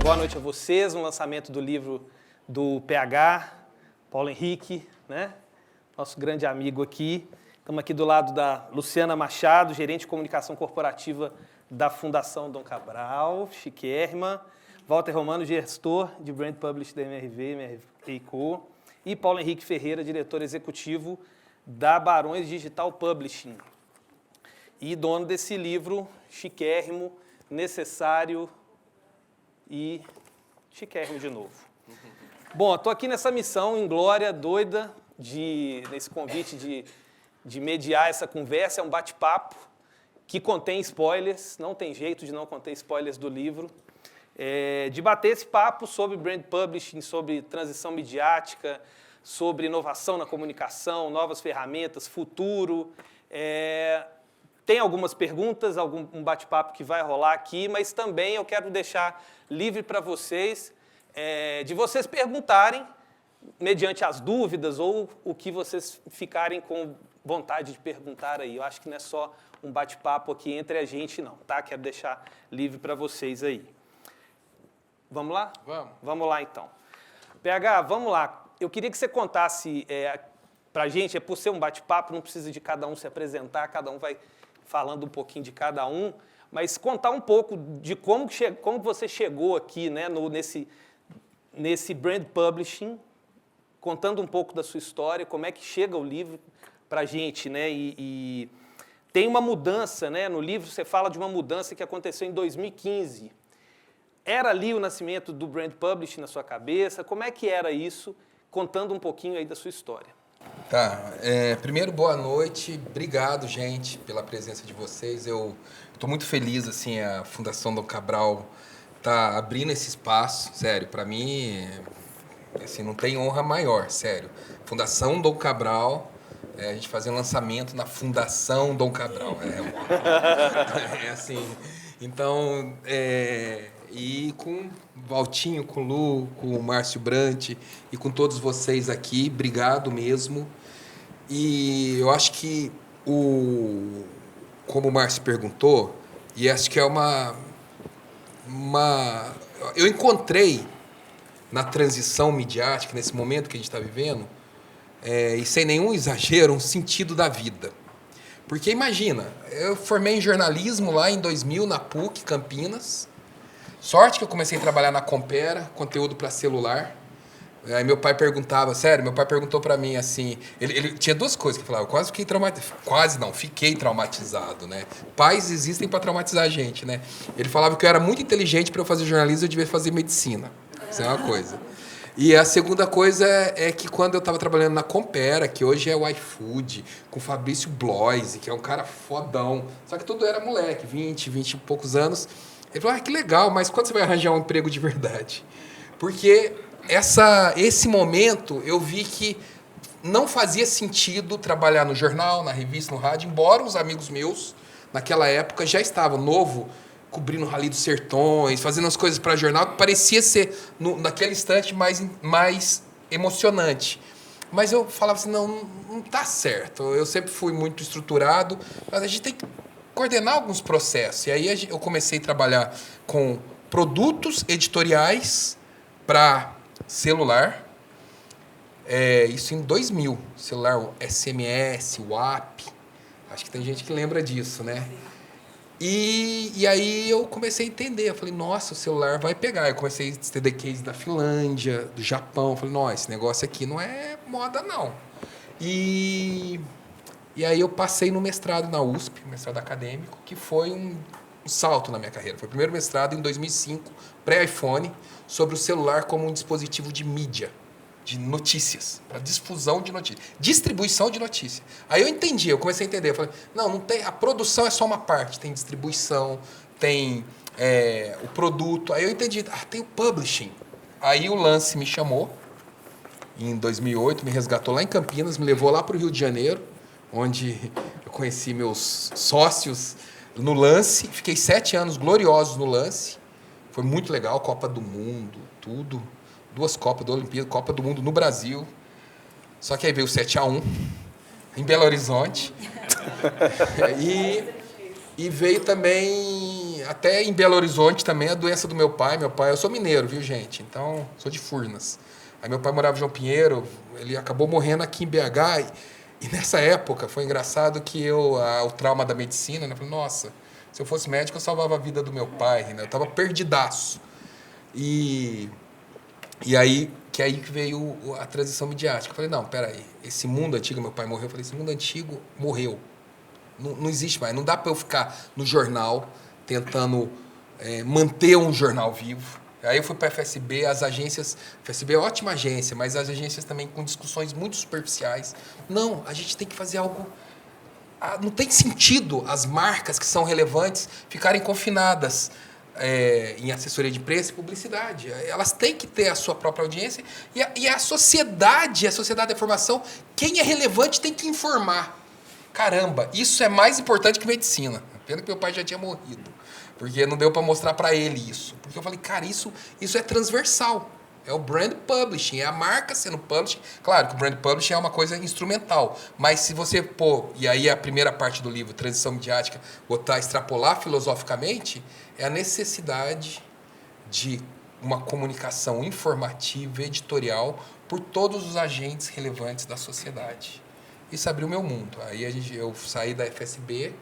Boa noite a vocês, no lançamento do livro do PH, Paulo Henrique, né? Nosso grande amigo aqui. Estamos aqui do lado da Luciana Machado, gerente de comunicação corporativa da Fundação Dom Cabral, chiquérrima. Walter Romano, gestor de Brand Publish da MRV & Co. E Paulo Henrique Ferreira, diretor executivo da Barões Digital Publishing. E dono desse livro chiquérrimo, necessário e chiquérrimo de novo. Bom, estou aqui nessa missão em glória, doida, nesse convite de mediar essa conversa. É um bate-papo que contém spoilers, não tem jeito de não conter spoilers do livro. De bater esse papo sobre brand publishing, sobre transição midiática, sobre inovação na comunicação, novas ferramentas, futuro. Tem algumas perguntas, um bate-papo que vai rolar aqui, mas também eu quero deixar livre para vocês, de vocês perguntarem, mediante as dúvidas ou o que vocês ficarem com vontade de perguntar aí. Eu acho que não é só um bate-papo aqui entre a gente, não, tá? Quero deixar livre para vocês aí. Vamos lá? Vamos. Vamos lá, então. PH, vamos lá. Eu queria que você contasse para a gente, por ser um bate-papo, não precisa de cada um se apresentar, cada um vai falando um pouquinho de cada um, mas contar um pouco de como você chegou aqui, né, nesse brand publishing, contando um pouco da sua história, como é que chega o livro para a gente, né? E tem uma mudança, né? No livro você fala de uma mudança que aconteceu em 2015. Era ali o nascimento do brand publishing na sua cabeça? Como é que era isso? Contando um pouquinho aí da sua história. Tá. Primeiro, boa noite. Obrigado, gente, pela presença de vocês. Eu estou muito feliz, assim, a Fundação Dom Cabral tá abrindo esse espaço. Sério, para mim, assim, não tem honra maior, sério. Fundação Dom Cabral, a gente fazer um lançamento na Fundação Dom Cabral. Assim. Então, e com o Valtinho, com o Lu, com o Márcio Brant e com todos vocês aqui, obrigado mesmo. E eu acho que, como o Márcio perguntou, e acho que é eu encontrei na transição midiática, nesse momento que a gente está vivendo, e sem nenhum exagero, um sentido da vida. Porque imagina, eu formei em jornalismo lá em 2000 na PUC, Campinas. Sorte que eu comecei a trabalhar na Compera, conteúdo para celular. Aí meu pai perguntou para mim assim, ele tinha duas coisas que falava, eu quase fiquei traumatizado, fiquei traumatizado, né? Pais existem para traumatizar a gente, né? Ele falava que eu era muito inteligente para eu fazer jornalismo, eu devia fazer medicina. Isso é uma coisa. E a segunda coisa é que quando eu estava trabalhando na Compera, que hoje é o iFood, com o Fabrício Bloise, que é um cara fodão, só que tudo era moleque, 20 e poucos anos. Ele falou, que legal, mas quando você vai arranjar um emprego de verdade? Porque esse momento eu vi que não fazia sentido trabalhar no jornal, na revista, no rádio, embora os amigos meus, naquela época, já estavam novo, cobrindo o Rally dos Sertões, fazendo as coisas para jornal, que parecia ser, naquele instante, mais emocionante. Mas eu falava assim, não tá certo. Eu sempre fui muito estruturado, mas a gente tem que coordenar alguns processos. E aí eu comecei a trabalhar com produtos editoriais para celular. Isso em 2000. Celular SMS, WAP. Acho que tem gente que lembra disso, né? E aí eu comecei a entender. Eu falei, nossa, o celular vai pegar. Eu comecei a estender case da Finlândia, do Japão. Eu falei, nossa, esse negócio aqui não é moda, não. E aí eu passei no mestrado na USP, mestrado acadêmico, que foi um salto na minha carreira. Foi o primeiro mestrado em 2005, pré-iPhone, sobre o celular como um dispositivo de mídia, de notícias, para difusão de notícias, distribuição de notícias. Aí eu entendi, eu comecei a entender. Eu falei, não tem, a produção é só uma parte, tem distribuição, tem o produto. Aí eu entendi, tem o publishing. Aí o Lance me chamou, em 2008, me resgatou lá em Campinas, me levou lá para o Rio de Janeiro, onde eu conheci meus sócios no Lance. Fiquei 7 anos gloriosos no Lance. Foi muito legal, Copa do Mundo, tudo. 2 Copas da Olimpíada, Copa do Mundo no Brasil. Só que aí veio o 7-1 em Belo Horizonte. E veio também, até em Belo Horizonte também, a doença do meu pai. Meu pai, eu sou mineiro, viu, gente? Então, sou de Furnas. Aí meu pai morava em João Pinheiro, ele acabou morrendo aqui em BH. E nessa época, foi engraçado que o trauma da medicina, né? Eu falei, nossa, se eu fosse médico, eu salvava a vida do meu pai, né? Eu tava perdidaço. E aí que veio a transição midiática. Eu falei, não, peraí, esse mundo antigo, meu pai morreu, eu falei, esse mundo antigo morreu. Não existe mais. Não dá para eu ficar no jornal tentando manter um jornal vivo. Aí eu fui para a FSB, as agências... A FSB é ótima agência, mas as agências também com discussões muito superficiais. Não, a gente tem que fazer algo... Não tem sentido as marcas que são relevantes ficarem confinadas em assessoria de imprensa e publicidade. Elas têm que ter a sua própria audiência e a sociedade da informação, quem é relevante tem que informar. Caramba, isso é mais importante que medicina. Pena que meu pai já tinha morrido, porque não deu para mostrar para ele isso. Porque eu falei, cara, isso é transversal. É o brand publishing, é a marca sendo publishing. Claro que o brand publishing é uma coisa instrumental, mas se você pôr, e aí a primeira parte do livro, Transição Midiática, botar, extrapolar filosoficamente, é a necessidade de uma comunicação informativa, editorial, por todos os agentes relevantes da sociedade. Isso abriu meu mundo. Aí eu saí da FSB,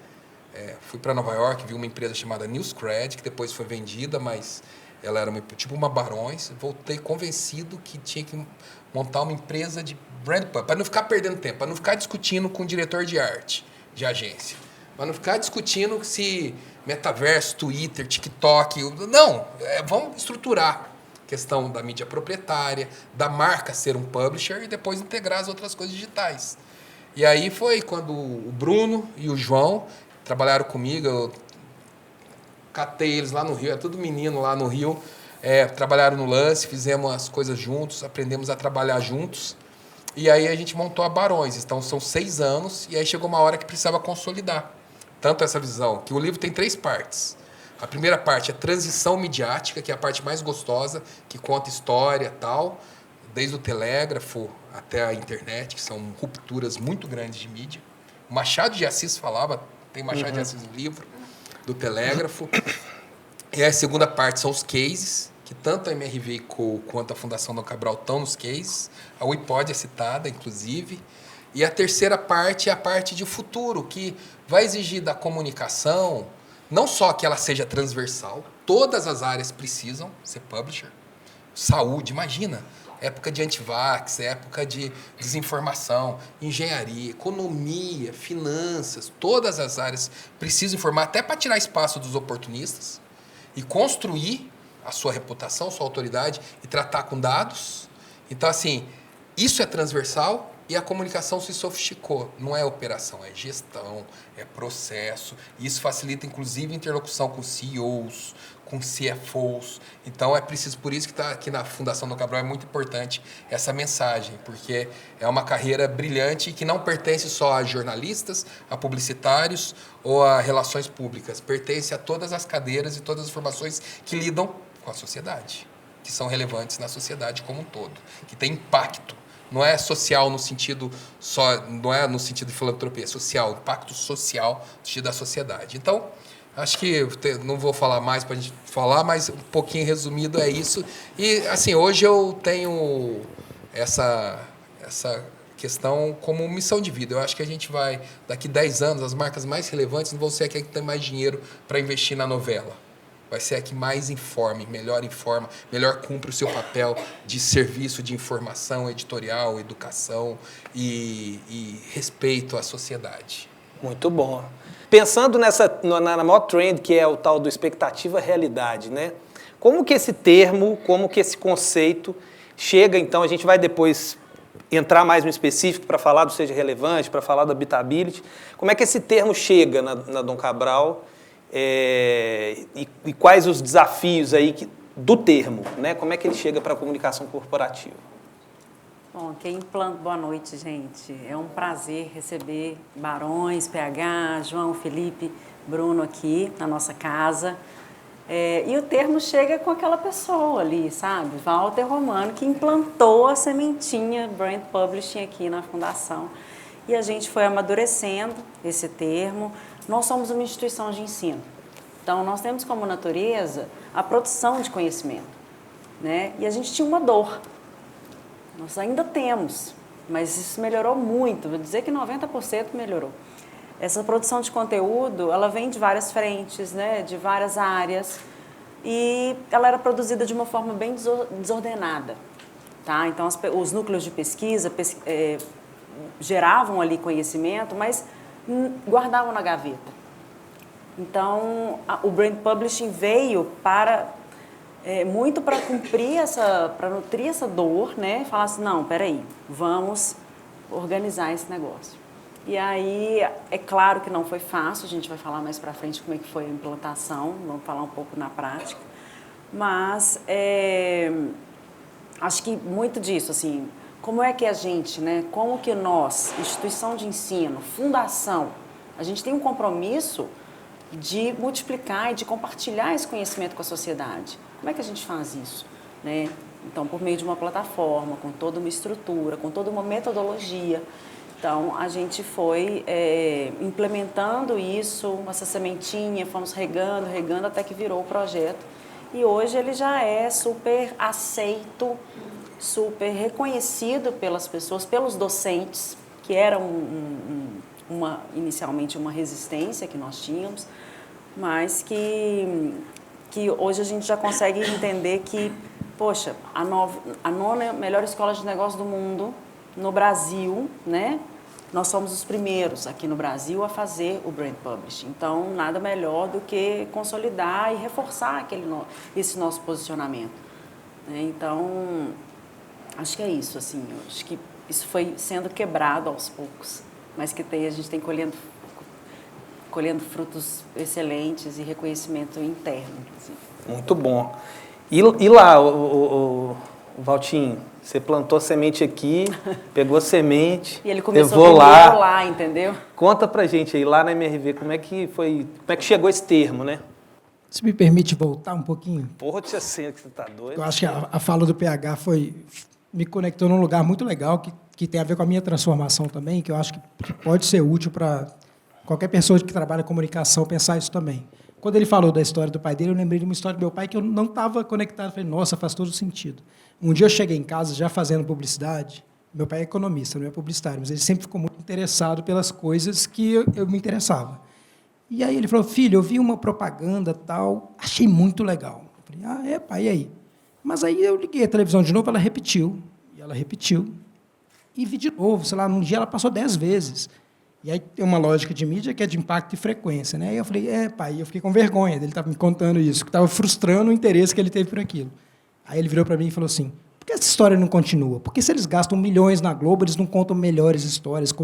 fui para Nova York, vi uma empresa chamada Newscred, que depois foi vendida, mas ela era tipo uma Barões. Voltei convencido que tinha que montar uma empresa de brand publishing, para não ficar perdendo tempo, para não ficar discutindo com o diretor de arte de agência, para não ficar discutindo se metaverso, Twitter, TikTok... Não, vamos estruturar a questão da mídia proprietária, da marca ser um publisher e depois integrar as outras coisas digitais. E aí foi quando o Bruno e o João trabalharam comigo, eu catei eles lá no Rio, é tudo menino lá no Rio, trabalharam no lance, fizemos as coisas juntos, aprendemos a trabalhar juntos, e aí a gente montou a Barões. Então são 6 anos, e aí chegou uma hora que precisava consolidar tanto essa visão, que o livro tem 3 partes. A primeira parte é transição midiática, que é a parte mais gostosa, que conta história e tal, desde o telégrafo até a internet, que são rupturas muito grandes de mídia. O Machado de Assis falava, tem Machado de Assis no livro, do telégrafo. E a segunda parte são os cases, que tanto a MRV Co quanto a Fundação Dom Cabral estão nos cases. A Wipod é citada, inclusive. E a terceira parte é a parte de futuro, que vai exigir da comunicação, não só que ela seja transversal, todas as áreas precisam ser publisher. Saúde, imagina, época de antivax, época de desinformação, engenharia, economia, finanças, todas as áreas precisam informar, até para tirar espaço dos oportunistas e construir a sua reputação, sua autoridade e tratar com dados. Então, assim, isso é transversal e a comunicação se sofisticou. Não é operação, é gestão, é processo. Isso facilita, inclusive, a interlocução com CEOs, com CFOs. Então, é preciso, por isso que está aqui na Fundação Dom Cabral, é muito importante essa mensagem, porque é uma carreira brilhante que não pertence só a jornalistas, a publicitários ou a relações públicas. Pertence a todas as cadeiras e todas as formações que lidam com a sociedade, que são relevantes na sociedade como um todo, que tem impacto. Não é social no sentido só, não é no sentido de filantropia, é social, impacto social no sentido da sociedade. Então, acho que não vou falar mais para a gente falar, mas um pouquinho resumido é isso. E, assim, hoje eu tenho essa questão como missão de vida. Eu acho que a gente vai, daqui 10 anos, as marcas mais relevantes não vão ser aquelas que têm mais dinheiro para investir na novela. Vai ser a que mais informa, melhor cumpre o seu papel de serviço de informação, editorial, educação e respeito à sociedade. Muito bom. Pensando na maior trend, que é o tal do expectativa-realidade, né? Como que esse termo, como que esse conceito chega, então, a gente vai depois entrar mais no específico para falar do Seja Relevante, para falar do Habitability. Como é que esse termo chega na Dom Cabral e quais os desafios aí do termo, né? Como é que ele chega para a comunicação corporativa? Bom, boa noite, gente. É um prazer receber Barões, PH, João, Felipe, Bruno aqui na nossa casa. E o termo chega com aquela pessoa ali, sabe? Walter Romano, que implantou a sementinha Brand Publishing aqui na Fundação. E a gente foi amadurecendo esse termo. Nós somos uma instituição de ensino. Então, nós temos como natureza a produção de conhecimento, né? E a gente tinha uma dor. Nós ainda temos, mas isso melhorou muito. Vou dizer que 90% melhorou. Essa produção de conteúdo, ela vem de várias frentes, né? De várias áreas. E ela era produzida de uma forma bem desordenada. Tá? Então, os núcleos de pesquisa geravam ali conhecimento, mas guardavam na gaveta. Então, o Brand Publishing veio muito para cumprir para nutrir essa dor, né? Falar assim, não, peraí, vamos organizar esse negócio. E aí, é claro que não foi fácil, a gente vai falar mais para frente como é que foi a implantação, vamos falar um pouco na prática, mas acho que muito disso, assim, como é que a gente, né, como que nós, instituição de ensino, fundação, a gente tem um compromisso de multiplicar e de compartilhar esse conhecimento com a sociedade. Como é que a gente faz isso, né? Então, por meio de uma plataforma, com toda uma estrutura, com toda uma metodologia. Então, a gente foi implementando isso, essa sementinha, fomos regando, até que virou o projeto. E hoje ele já é super aceito, super reconhecido pelas pessoas, pelos docentes, que era inicialmente uma resistência que nós tínhamos, mas que hoje a gente já consegue entender que, poxa, a nona melhor escola de negócio do mundo, no Brasil, né? Nós somos os primeiros aqui no Brasil a fazer o Brand Publishing. Então, nada melhor do que consolidar e reforçar esse nosso posicionamento, né? Então, acho que é isso, assim. Acho que isso foi sendo quebrado aos poucos, mas que a gente tem colhendo frutos excelentes e reconhecimento interno, inclusive. Muito bom. E lá, o Valtinho, você plantou semente aqui, pegou semente, e ele começou levou lá, entendeu? Conta pra gente aí, lá na MRV, como é que chegou esse termo, né? Se me permite voltar um pouquinho. Porra, tia Cena, que você tá doido. Eu acho que a fala do PH me conectou num lugar muito legal, que tem a ver com a minha transformação também, que eu acho que pode ser útil para qualquer pessoa que trabalha com comunicação pensar isso também. Quando ele falou da história do pai dele, eu lembrei de uma história do meu pai que eu não estava conectado. Falei, nossa, faz todo sentido. Um dia eu cheguei em casa, já fazendo publicidade. Meu pai é economista, não é publicitário, mas ele sempre ficou muito interessado pelas coisas que eu me interessava. E aí ele falou, filho, eu vi uma propaganda tal, achei muito legal. Eu falei, pai, e aí? Mas aí eu liguei a televisão de novo, ela repetiu. E vi de novo, sei lá, num dia ela passou 10 vezes. E aí tem uma lógica de mídia que é de impacto e frequência, né? E eu falei, pai, eu fiquei com vergonha dele estar me contando isso, que estava frustrando o interesse que ele teve por aquilo. Aí ele virou para mim e falou assim, por que essa história não continua? Porque se eles gastam milhões na Globo, eles não contam melhores histórias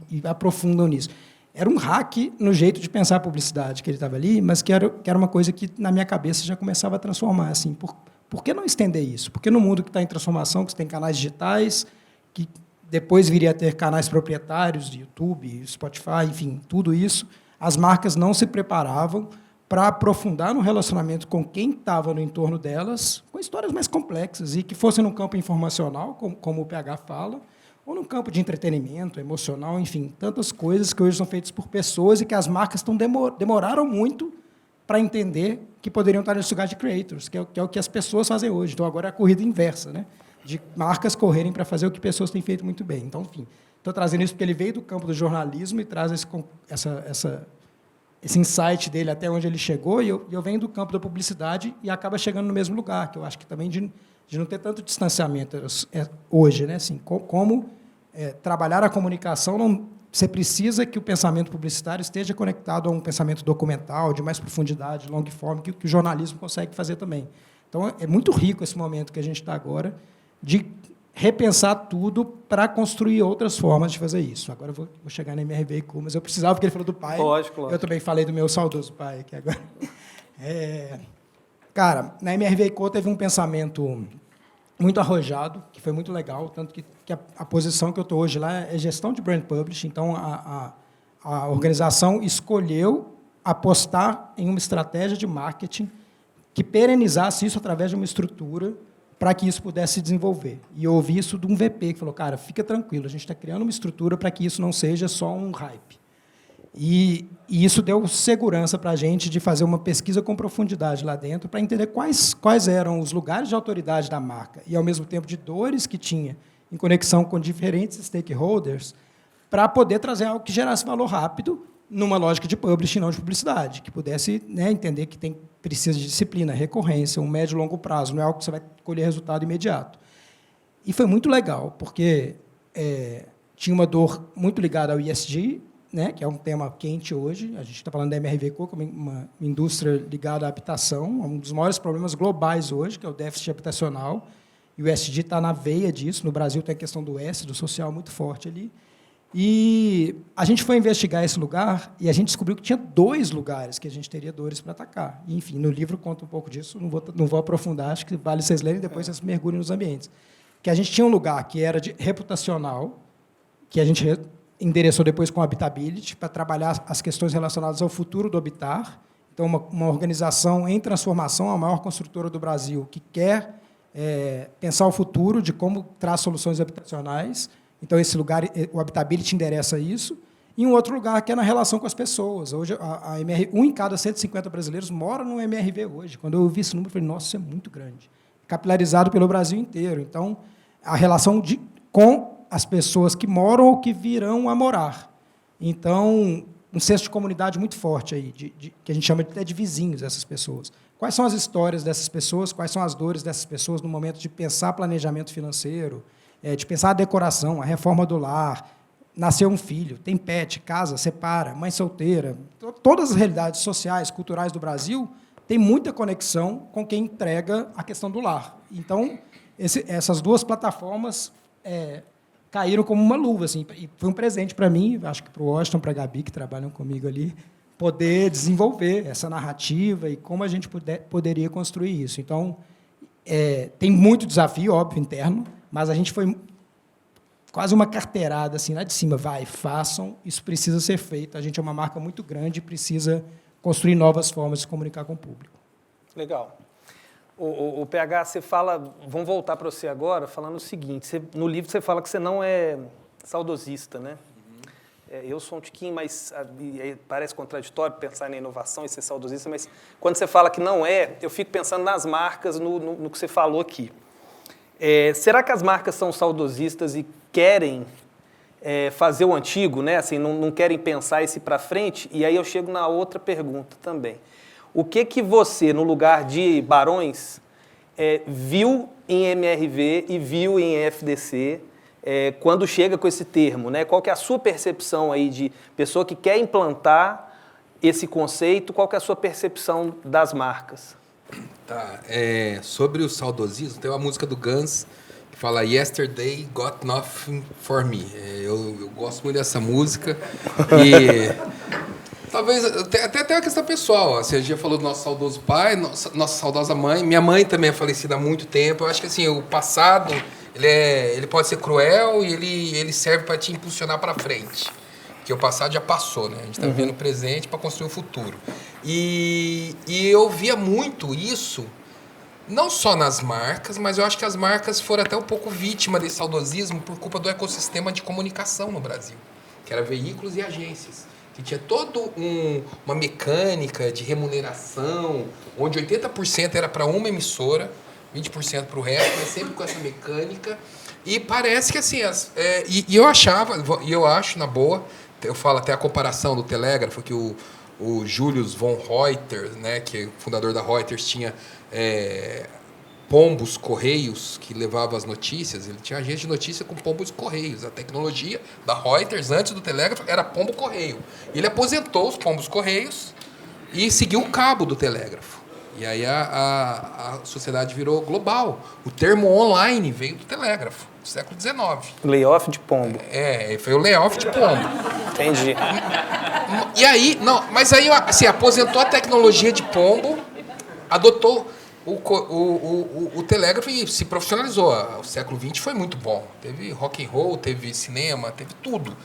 e aprofundam nisso. Era um hack no jeito de pensar a publicidade que ele estava ali, mas que era uma coisa que, na minha cabeça, já começava a transformar. Assim, por que não estender isso? Porque no mundo que está em transformação, que você tem canais digitais, que depois viria a ter canais proprietários de YouTube, Spotify, enfim, tudo isso, as marcas não se preparavam para aprofundar no relacionamento com quem estava no entorno delas, com histórias mais complexas, e que fosse no campo informacional, como o PH fala, ou no campo de entretenimento, emocional, enfim, tantas coisas que hoje são feitas por pessoas e que as marcas demoraram muito para entender que poderiam estar nesse lugar de creators, que é o que as pessoas fazem hoje. Então, agora é a corrida inversa, né? De marcas correrem para fazer o que pessoas têm feito muito bem. Então, enfim, estou trazendo isso porque ele veio do campo do jornalismo e traz esse insight dele até onde ele chegou, e eu venho do campo da publicidade e acaba chegando no mesmo lugar, que eu acho que também de não ter tanto distanciamento hoje, né? Assim, como trabalhar a comunicação, você precisa que o pensamento publicitário esteja conectado a um pensamento documental, de mais profundidade, long form, que o jornalismo consegue fazer também. Então, é muito rico esse momento que a gente está agora, de repensar tudo para construir outras formas de fazer isso. Agora eu vou chegar na MRV, mas eu precisava, porque ele falou do pai. Lógico. Eu também falei do meu saudoso pai aqui agora. Cara, na MRV teve um pensamento muito arrojado, que foi muito legal, tanto que a posição que eu estou hoje lá é gestão de brand publishing. Então, a organização escolheu apostar em uma estratégia de marketing que perenizasse isso através de uma estrutura para que isso pudesse se desenvolver. E eu ouvi isso de um VP que falou, cara, fica tranquilo, a gente está criando uma estrutura para que isso não seja só um hype. E isso deu segurança para a gente de fazer uma pesquisa com profundidade lá dentro para entender quais eram os lugares de autoridade da marca e, ao mesmo tempo, de dores que tinha em conexão com diferentes stakeholders para poder trazer algo que gerasse valor rápido numa lógica de publishing, não de publicidade, que pudesse, né, entender que precisa de disciplina, recorrência, um médio e longo prazo, não é algo que você vai colher resultado imediato. E foi muito legal, porque tinha uma dor muito ligada ao ESG, né, que é um tema quente hoje. A gente está falando da MRV Co, como uma indústria ligada à habitação, um dos maiores problemas globais hoje, que é o déficit habitacional, e o ESG está na veia disso. No Brasil tem a questão do S, do social, muito forte ali. E a gente foi investigar esse lugar e a gente descobriu que tinha 2 lugares que a gente teria dores para atacar. E, enfim, no livro conta um pouco disso, não vou aprofundar, acho que vale vocês lerem e depois vocês mergulhem nos ambientes. Que a gente tinha um lugar que era de reputacional, que a gente endereçou depois com Habitability, para trabalhar as questões relacionadas ao futuro do habitar. Então, uma organização em transformação, a maior construtora do Brasil, que quer pensar o futuro de como traz soluções habitacionais. Então, esse lugar, o Habitability endereça isso. E um outro lugar que é na relação com as pessoas. Hoje, um em cada 150 brasileiros mora no MRV hoje. Quando eu vi esse número, eu falei, nossa, isso é muito grande. Capilarizado pelo Brasil inteiro. Então, a relação com as pessoas que moram ou que virão a morar. Então, um senso de comunidade muito forte aí, que a gente chama até de vizinhos, essas pessoas. Quais são as histórias dessas pessoas? Quais são as dores dessas pessoas no momento de pensar planejamento financeiro, de pensar a decoração, a reforma do lar, nasceu um filho, tem pet, casa, separa, mãe solteira. Todas as realidades sociais, culturais do Brasil têm muita conexão com quem entrega a questão do lar. Então, essas 2 plataformas caíram como uma luva. Assim, e foi um presente para mim, acho que para o Washington, para a Gabi, que trabalham comigo ali, poder desenvolver essa narrativa e como a gente poderia construir isso. Então, tem muito desafio, óbvio, interno, mas a gente foi quase uma carteirada assim, lá de cima. Vai, façam, isso precisa ser feito. A gente é uma marca muito grande e precisa construir novas formas de se comunicar com o público. Legal. O PH, você fala... Vamos voltar para você agora, falando o seguinte. No livro você fala que você não é saudosista, né? Eu sou um tiquinho mais... Parece contraditório pensar na inovação e ser saudosista, mas quando você fala que não é, eu fico pensando nas marcas, no que você falou aqui. Será que as marcas são saudosistas e querem fazer o antigo, né? Assim, não querem pensar esse para frente? E aí eu chego na outra pergunta também. O que você, no lugar de Barões, viu em MRV e viu em FDC quando chega com esse termo, né? Qual que é a sua percepção aí de pessoa que quer implantar esse conceito? Qual que é a sua percepção das marcas? Tá, sobre o saudosismo, tem uma música do Guns que fala Yesterday Got Nothing For Me. Eu gosto muito dessa música e talvez até tem uma questão pessoal. Assim, a gente já falou do nosso saudoso pai, nossa saudosa mãe. Minha mãe também é falecida há muito tempo. Eu acho que assim, o passado ele pode ser cruel e ele serve para te impulsionar para frente. Porque o passado já passou, né? A gente está vivendo o presente para construir o futuro. E eu via muito isso, não só nas marcas, mas eu acho que as marcas foram até um pouco vítimas desse saudosismo por culpa do ecossistema de comunicação no Brasil, que era veículos e agências, que tinha toda uma mecânica de remuneração, onde 80% era para uma emissora, 20% para o resto, mas sempre com essa mecânica. E parece que assim, eu acho, na boa, eu falo até a comparação do Telégrafo, que o Julius von Reuters, né, que é o fundador da Reuters, tinha pombos correios que levavam as notícias. Ele tinha agência de notícia com pombos correios. A tecnologia da Reuters, antes do Telégrafo, era pombo correio. Ele aposentou os pombos correios e seguiu o cabo do Telégrafo. E aí a sociedade virou global. O termo online veio do Telégrafo, do século XIX. Layoff de pombo. Foi o layoff de pombo. Entendi. E aí, mas aí assim, aposentou a tecnologia de pombo, adotou o telégrafo e se profissionalizou. O século XX foi muito bom. Teve rock and roll, teve cinema, teve tudo.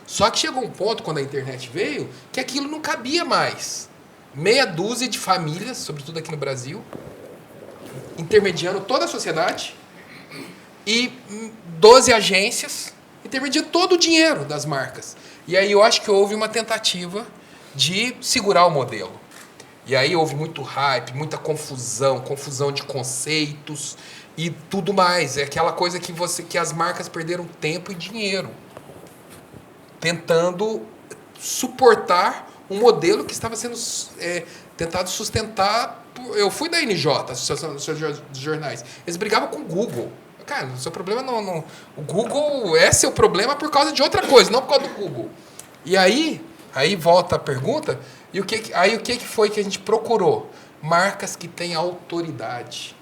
Só que chegou um ponto, quando a internet veio, que aquilo não cabia mais. Meia dúzia de famílias, sobretudo aqui no Brasil, intermediando toda a sociedade e 12 agências intermediando todo o dinheiro das marcas. E aí eu acho que houve uma tentativa de segurar o modelo. E aí houve muito hype, muita confusão de conceitos e tudo mais. É aquela coisa que as marcas perderam tempo e dinheiro tentando suportar um modelo que estava sendo tentado sustentar. Eu fui da NJ, Associação dos Jornais. Eles brigavam com o Google. Cara, o seu problema não. O Google é seu problema por causa de outra coisa, não por causa do Google. E aí volta a pergunta. E o que foi que a gente procurou? Marcas que têm autoridade,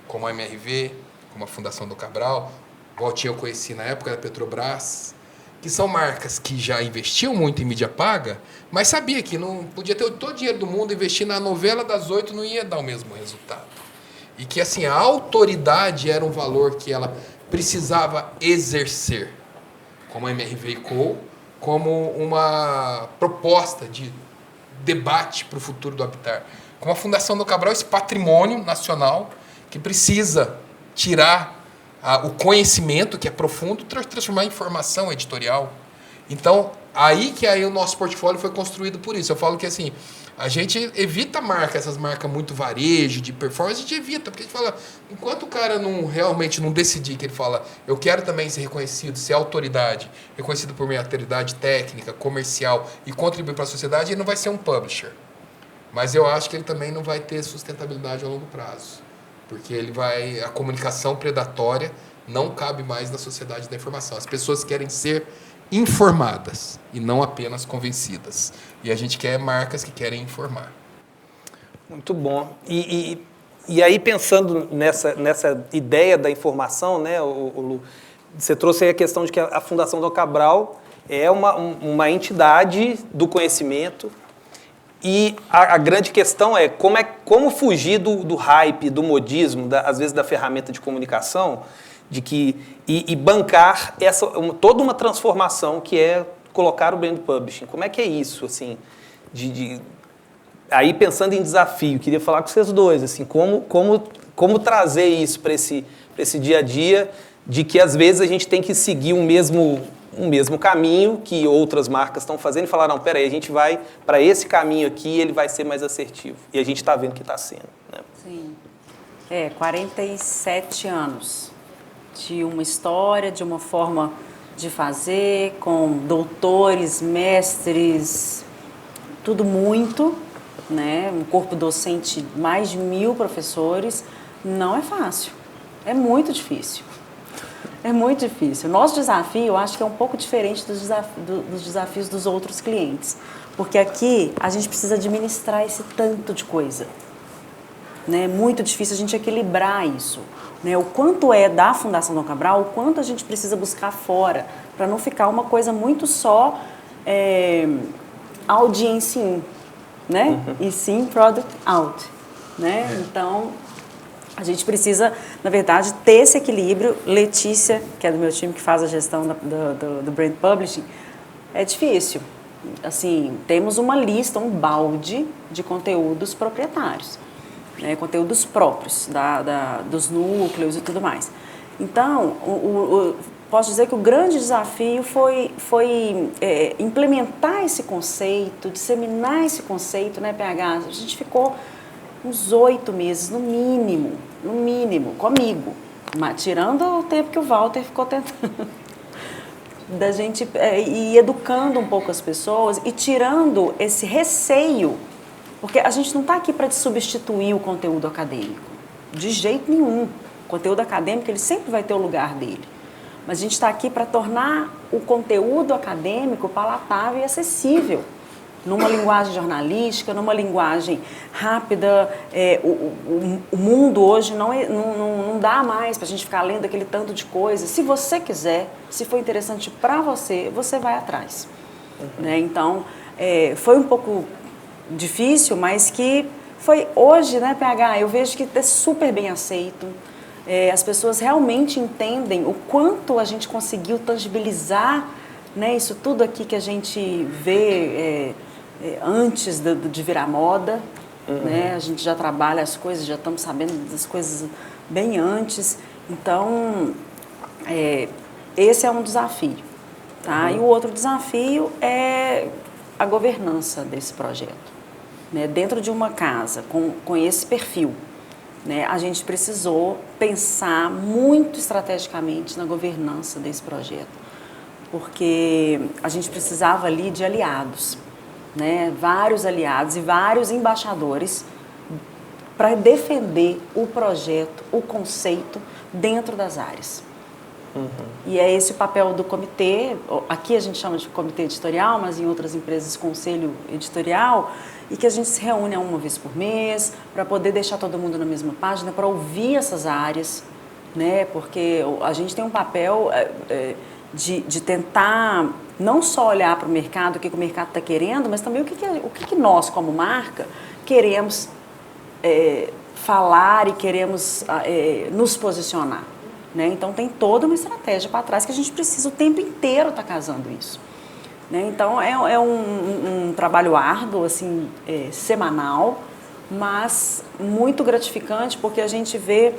como a MRV, como a Fundação do Cabral, igual eu conheci na época da Petrobras, que são marcas que já investiam muito em mídia paga, mas sabia que não podia ter todo o dinheiro do mundo, investir na novela das 8 não ia dar o mesmo resultado. E que assim, a autoridade era um valor que ela precisava exercer, como a MRV Co., como uma proposta de debate para o futuro do Habitat. Como a Fundação do Cabral, esse patrimônio nacional que precisa tirar o conhecimento, que é profundo, transformar em informação editorial. Então, aí o nosso portfólio foi construído por isso. Eu falo que assim, a gente evita essas marcas muito varejo, de performance, a gente evita, porque a gente fala, enquanto o cara realmente não decidir, que ele fala, eu quero também ser reconhecido, ser autoridade, reconhecido por minha autoridade técnica, comercial e contribuir para a sociedade, ele não vai ser um publisher. Mas eu acho que ele também não vai ter sustentabilidade a longo prazo. Porque a comunicação predatória não cabe mais na sociedade da informação. As pessoas querem ser informadas e não apenas convencidas. E a gente quer marcas que querem informar. Muito bom. E aí, pensando nessa ideia da informação, né, Lu, você trouxe aí a questão de que a Fundação do Cabral é uma entidade do conhecimento. E a grande questão é como fugir do hype, do modismo, às vezes da ferramenta de comunicação, e bancar toda uma transformação que é colocar o brand publishing. Como é que é isso? Assim, aí pensando em desafio, queria falar com vocês dois, assim, como trazer isso para esse dia a dia, de que às vezes a gente tem que seguir um mesmo caminho que outras marcas estão fazendo e falar, não, peraí, a gente vai para esse caminho aqui, ele vai ser mais assertivo. E a gente está vendo que está sendo. Né? Sim. 47 anos de uma história, de uma forma de fazer, com doutores, mestres, tudo muito, né? Um corpo docente, mais de 1.000 professores, não é fácil, é muito difícil. É muito difícil. O nosso desafio, eu acho que é um pouco diferente dos desafios dos outros clientes. Porque aqui a gente precisa administrar esse tanto de coisa. Né? É muito difícil a gente equilibrar isso. Né? O quanto é da Fundação Dom Cabral, o quanto a gente precisa buscar fora, para não ficar uma coisa muito só audiência in, né? E sim product out. Né? Então, a gente precisa, na verdade, ter esse equilíbrio. Letícia, que é do meu time, que faz a gestão do Brand Publishing, é difícil. Assim, temos uma lista, um balde de conteúdos proprietários, né? Conteúdos próprios dos núcleos e tudo mais. Então, posso dizer que o grande desafio foi implementar esse conceito, disseminar esse conceito, né, PH? A gente ficou uns 8 meses, no mínimo, comigo. Mas, tirando o tempo que o Walter ficou tentando. Da gente ir educando um pouco as pessoas e tirando esse receio. Porque a gente não está aqui para substituir o conteúdo acadêmico. De jeito nenhum. O conteúdo acadêmico, ele sempre vai ter o lugar dele. Mas a gente está aqui para tornar o conteúdo acadêmico palatável e acessível. Numa linguagem jornalística, numa linguagem rápida. O mundo hoje não dá mais para a gente ficar lendo aquele tanto de coisa. Se você quiser, se for interessante para você, você vai atrás. Né? Então, foi um pouco difícil, mas que foi hoje, né, PH? Eu vejo que é super bem aceito. As pessoas realmente entendem o quanto a gente conseguiu tangibilizar, né, isso tudo aqui que a gente vê antes de virar moda, né? A gente já trabalha as coisas, já estamos sabendo das coisas bem antes. Então, esse é um desafio, tá? E o outro desafio é a governança desse projeto, né? Dentro de uma casa com esse perfil, né? A gente precisou pensar muito estrategicamente na governança desse projeto, porque a gente precisava ali de aliados, né? Vários aliados e vários embaixadores para defender o projeto, o conceito dentro das áreas. E é esse o papel do comitê. Aqui a gente chama de comitê editorial, mas em outras empresas conselho editorial, e que a gente se reúne uma vez por mês para poder deixar todo mundo na mesma página, para ouvir essas áreas, né? Porque a gente tem um papel de tentar não só olhar para o mercado, o que o mercado está querendo, mas também o que nós, como marca, queremos falar e queremos nos posicionar, né? Então, tem toda uma estratégia para trás que a gente precisa o tempo inteiro estar casando isso, né? Então, é um trabalho árduo, assim, semanal, mas muito gratificante, porque a gente vê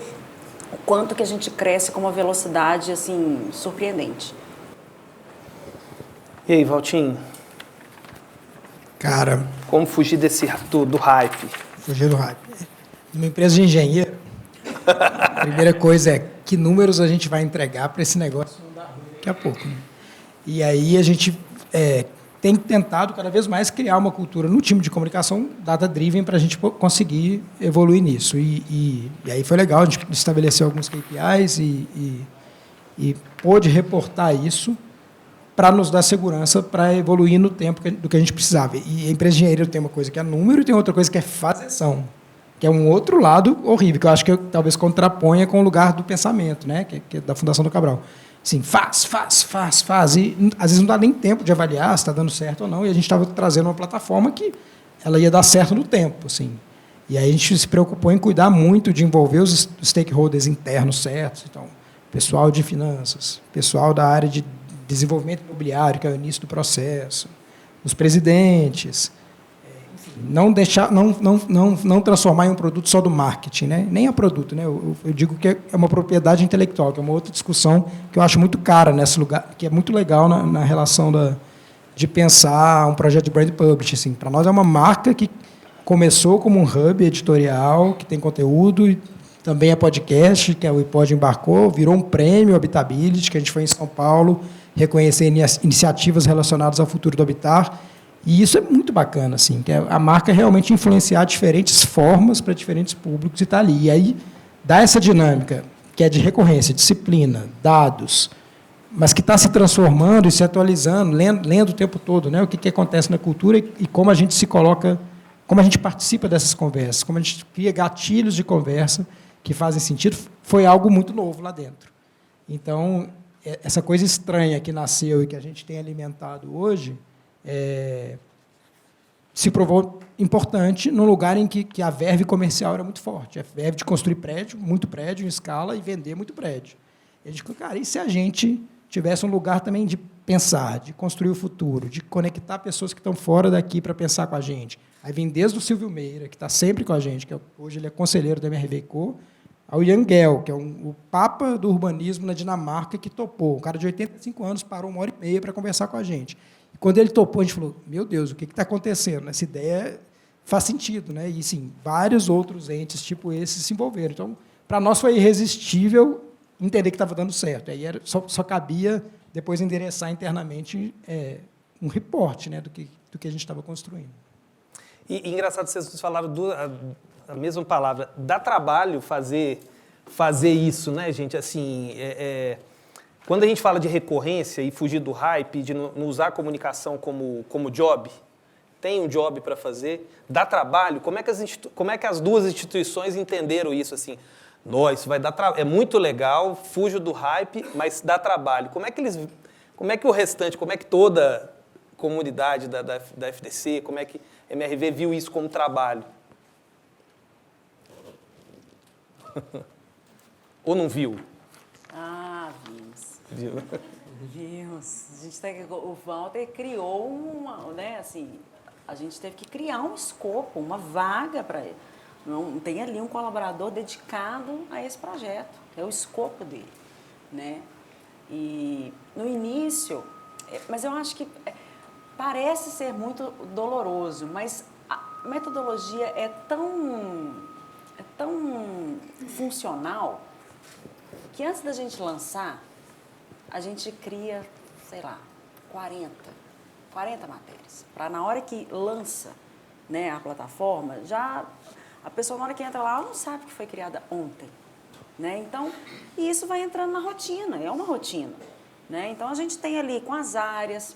o quanto que a gente cresce com uma velocidade, assim, surpreendente. E aí, Valtinho? Cara, Como fugir do hype? fugir do hype. Numa empresa de engenheiro, a primeira coisa é que números a gente vai entregar para esse negócio não dar ruim daqui a pouco. Né? E aí a gente tem tentado cada vez mais criar uma cultura no time de comunicação data-driven para a gente conseguir evoluir nisso. E aí foi legal, a gente estabeleceu alguns KPIs e pôde reportar isso para nos dar segurança para evoluir no tempo do que a gente precisava. E a empresa de engenharia tem uma coisa que é número e tem outra coisa que é fazeção, que é um outro lado horrível, que eu acho que talvez contraponha com o lugar do pensamento, né? que é da Fundação do Cabral. Assim, faz. E às vezes não dá nem tempo de avaliar se está dando certo ou não, e a gente estava trazendo uma plataforma que ela ia dar certo no tempo. Assim. E aí a gente se preocupou em cuidar muito de envolver os stakeholders internos certos, então, pessoal de finanças, pessoal da área de desenvolvimento imobiliário, que é o início do processo, os presidentes, enfim, não transformar em um produto só do marketing, né? Nem é produto, né? Eu digo que é uma propriedade intelectual, que é uma outra discussão que eu acho muito cara nesse lugar, que é muito legal na relação de pensar um projeto de brand publishing. Assim. Para nós é uma marca que começou como um hub editorial, que tem conteúdo, e também é podcast, que o iPod embarcou, virou um prêmio Habitability, que a gente foi em São Paulo reconhecer iniciativas relacionadas ao futuro do habitar. E isso é muito bacana, assim, que é a marca realmente influenciar diferentes formas para diferentes públicos e está ali. E aí dá essa dinâmica, que é de recorrência, disciplina, dados, mas que está se transformando e se atualizando, lendo o tempo todo, né, o que acontece na cultura e como a gente se coloca, como a gente participa dessas conversas, como a gente cria gatilhos de conversa que fazem sentido, foi algo muito novo lá dentro. Então, essa coisa estranha que nasceu e que a gente tem alimentado hoje se provou importante num lugar em que a verve comercial era muito forte. A verve de construir muito prédio em escala e vender muito prédio. E a gente falou, cara, e se a gente tivesse um lugar também de pensar, de construir o futuro, de conectar pessoas que estão fora daqui para pensar com a gente? Aí vem desde o Silvio Meira, que está sempre com a gente, que hoje ele é conselheiro da MRV Co., ao Jan Gehl, que é o papa do urbanismo na Dinamarca, que topou. Um cara de 85 anos parou 1h30 para conversar com a gente. E quando ele topou, a gente falou, meu Deus, o que está acontecendo? Essa ideia faz sentido. Né? E, sim, vários outros entes tipo esses se envolveram. Então, para nós foi irresistível entender que estava dando certo. Aí só cabia depois endereçar internamente um reporte, né, do que a gente estava construindo. E engraçado, vocês falaram a mesma palavra. Dá trabalho fazer isso, né, gente? Assim, quando a gente fala de recorrência e fugir do hype, de não usar a comunicação como job, tem um job para fazer, dá trabalho. Como é que as duas instituições entenderam isso? Assim, isso vai dar trabalho. É muito legal, fujo do hype, mas dá trabalho. Como é que o restante, como é que toda a comunidade da FDC, como é que a MRV viu isso como trabalho? Ou não viu? Vimos. A gente o Walter criou uma, né, assim, A gente teve que criar um escopo, uma vaga para ele. Não tem ali um colaborador dedicado a esse projeto, é o escopo dele, né? E no início, mas eu acho que parece ser muito doloroso, mas a metodologia é tão funcional que antes da gente lançar, a gente cria, sei lá, 40 matérias. Para na hora que lança, né, a plataforma, já a pessoa na hora que entra lá, ela não sabe que foi criada ontem. Né? Então, e isso vai entrando na rotina, é uma rotina. Né? Então, a gente tem ali com as áreas,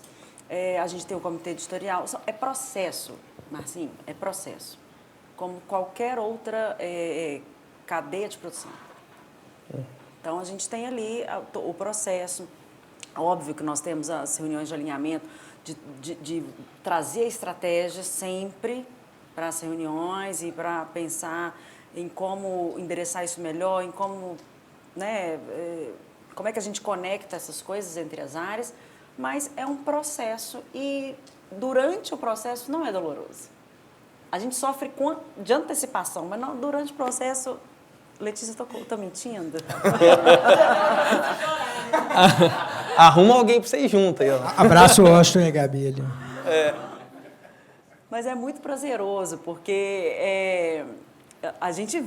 a gente tem o comitê editorial, é processo, Marcinho, é processo. Como qualquer outra cadeia de produção. Então, a gente tem ali o processo. Óbvio que nós temos as reuniões de alinhamento, de trazer estratégias sempre para as reuniões e para pensar em como endereçar isso melhor, em como, né, como é que a gente conecta essas coisas entre as áreas, mas é um processo e durante o processo não é doloroso. A gente sofre de antecipação, mas não, durante o processo... Letícia, estou mentindo? Arruma alguém para vocês juntos aí, ó. Abraço o Austin e a Gabi ali. Mas é muito prazeroso, porque a gente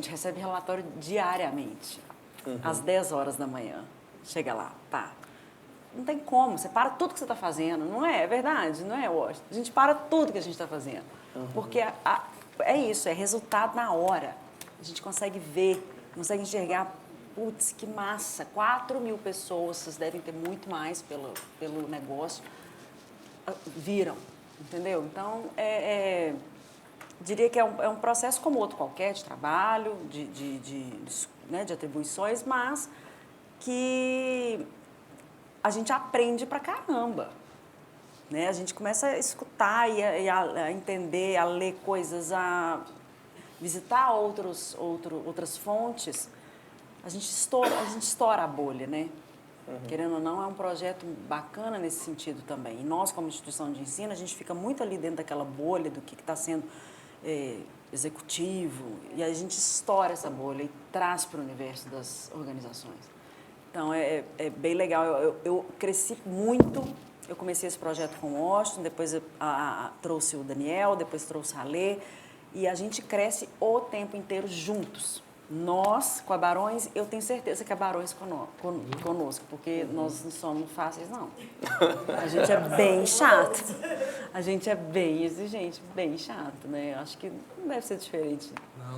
recebe relatório diariamente, às 10 horas da manhã. Chega lá, tá. Não tem como, você para tudo que você está fazendo, não é? É verdade, não é, Washington? A gente para tudo que a gente está fazendo, porque é isso, é resultado na hora. A gente consegue ver, consegue enxergar, putz, que massa, 4.000 pessoas, vocês devem ter muito mais pelo negócio, viram, entendeu? Então, diria que é um processo como outro qualquer, de trabalho, de atribuições, mas que a gente aprende pra caramba. Né? A gente começa a escutar e a entender, a ler coisas, a visitar outras fontes. A gente estoura a bolha, né? Querendo ou não, é um projeto bacana nesse sentido também. E nós, como instituição de ensino, a gente fica muito ali dentro daquela bolha do que está sendo executivo, e a gente estoura essa bolha e traz para o universo das organizações. Então, é bem legal. Eu cresci muito. Eu comecei esse projeto com o Washington, depois trouxe o Daniel, depois trouxe a Alê, e a gente cresce o tempo inteiro juntos. Nós, com a Barões, eu tenho certeza que a Barões conosco, porque nós não somos fáceis, não. A gente é bem chato. A gente é bem exigente, bem chato, né? Acho que não deve ser diferente.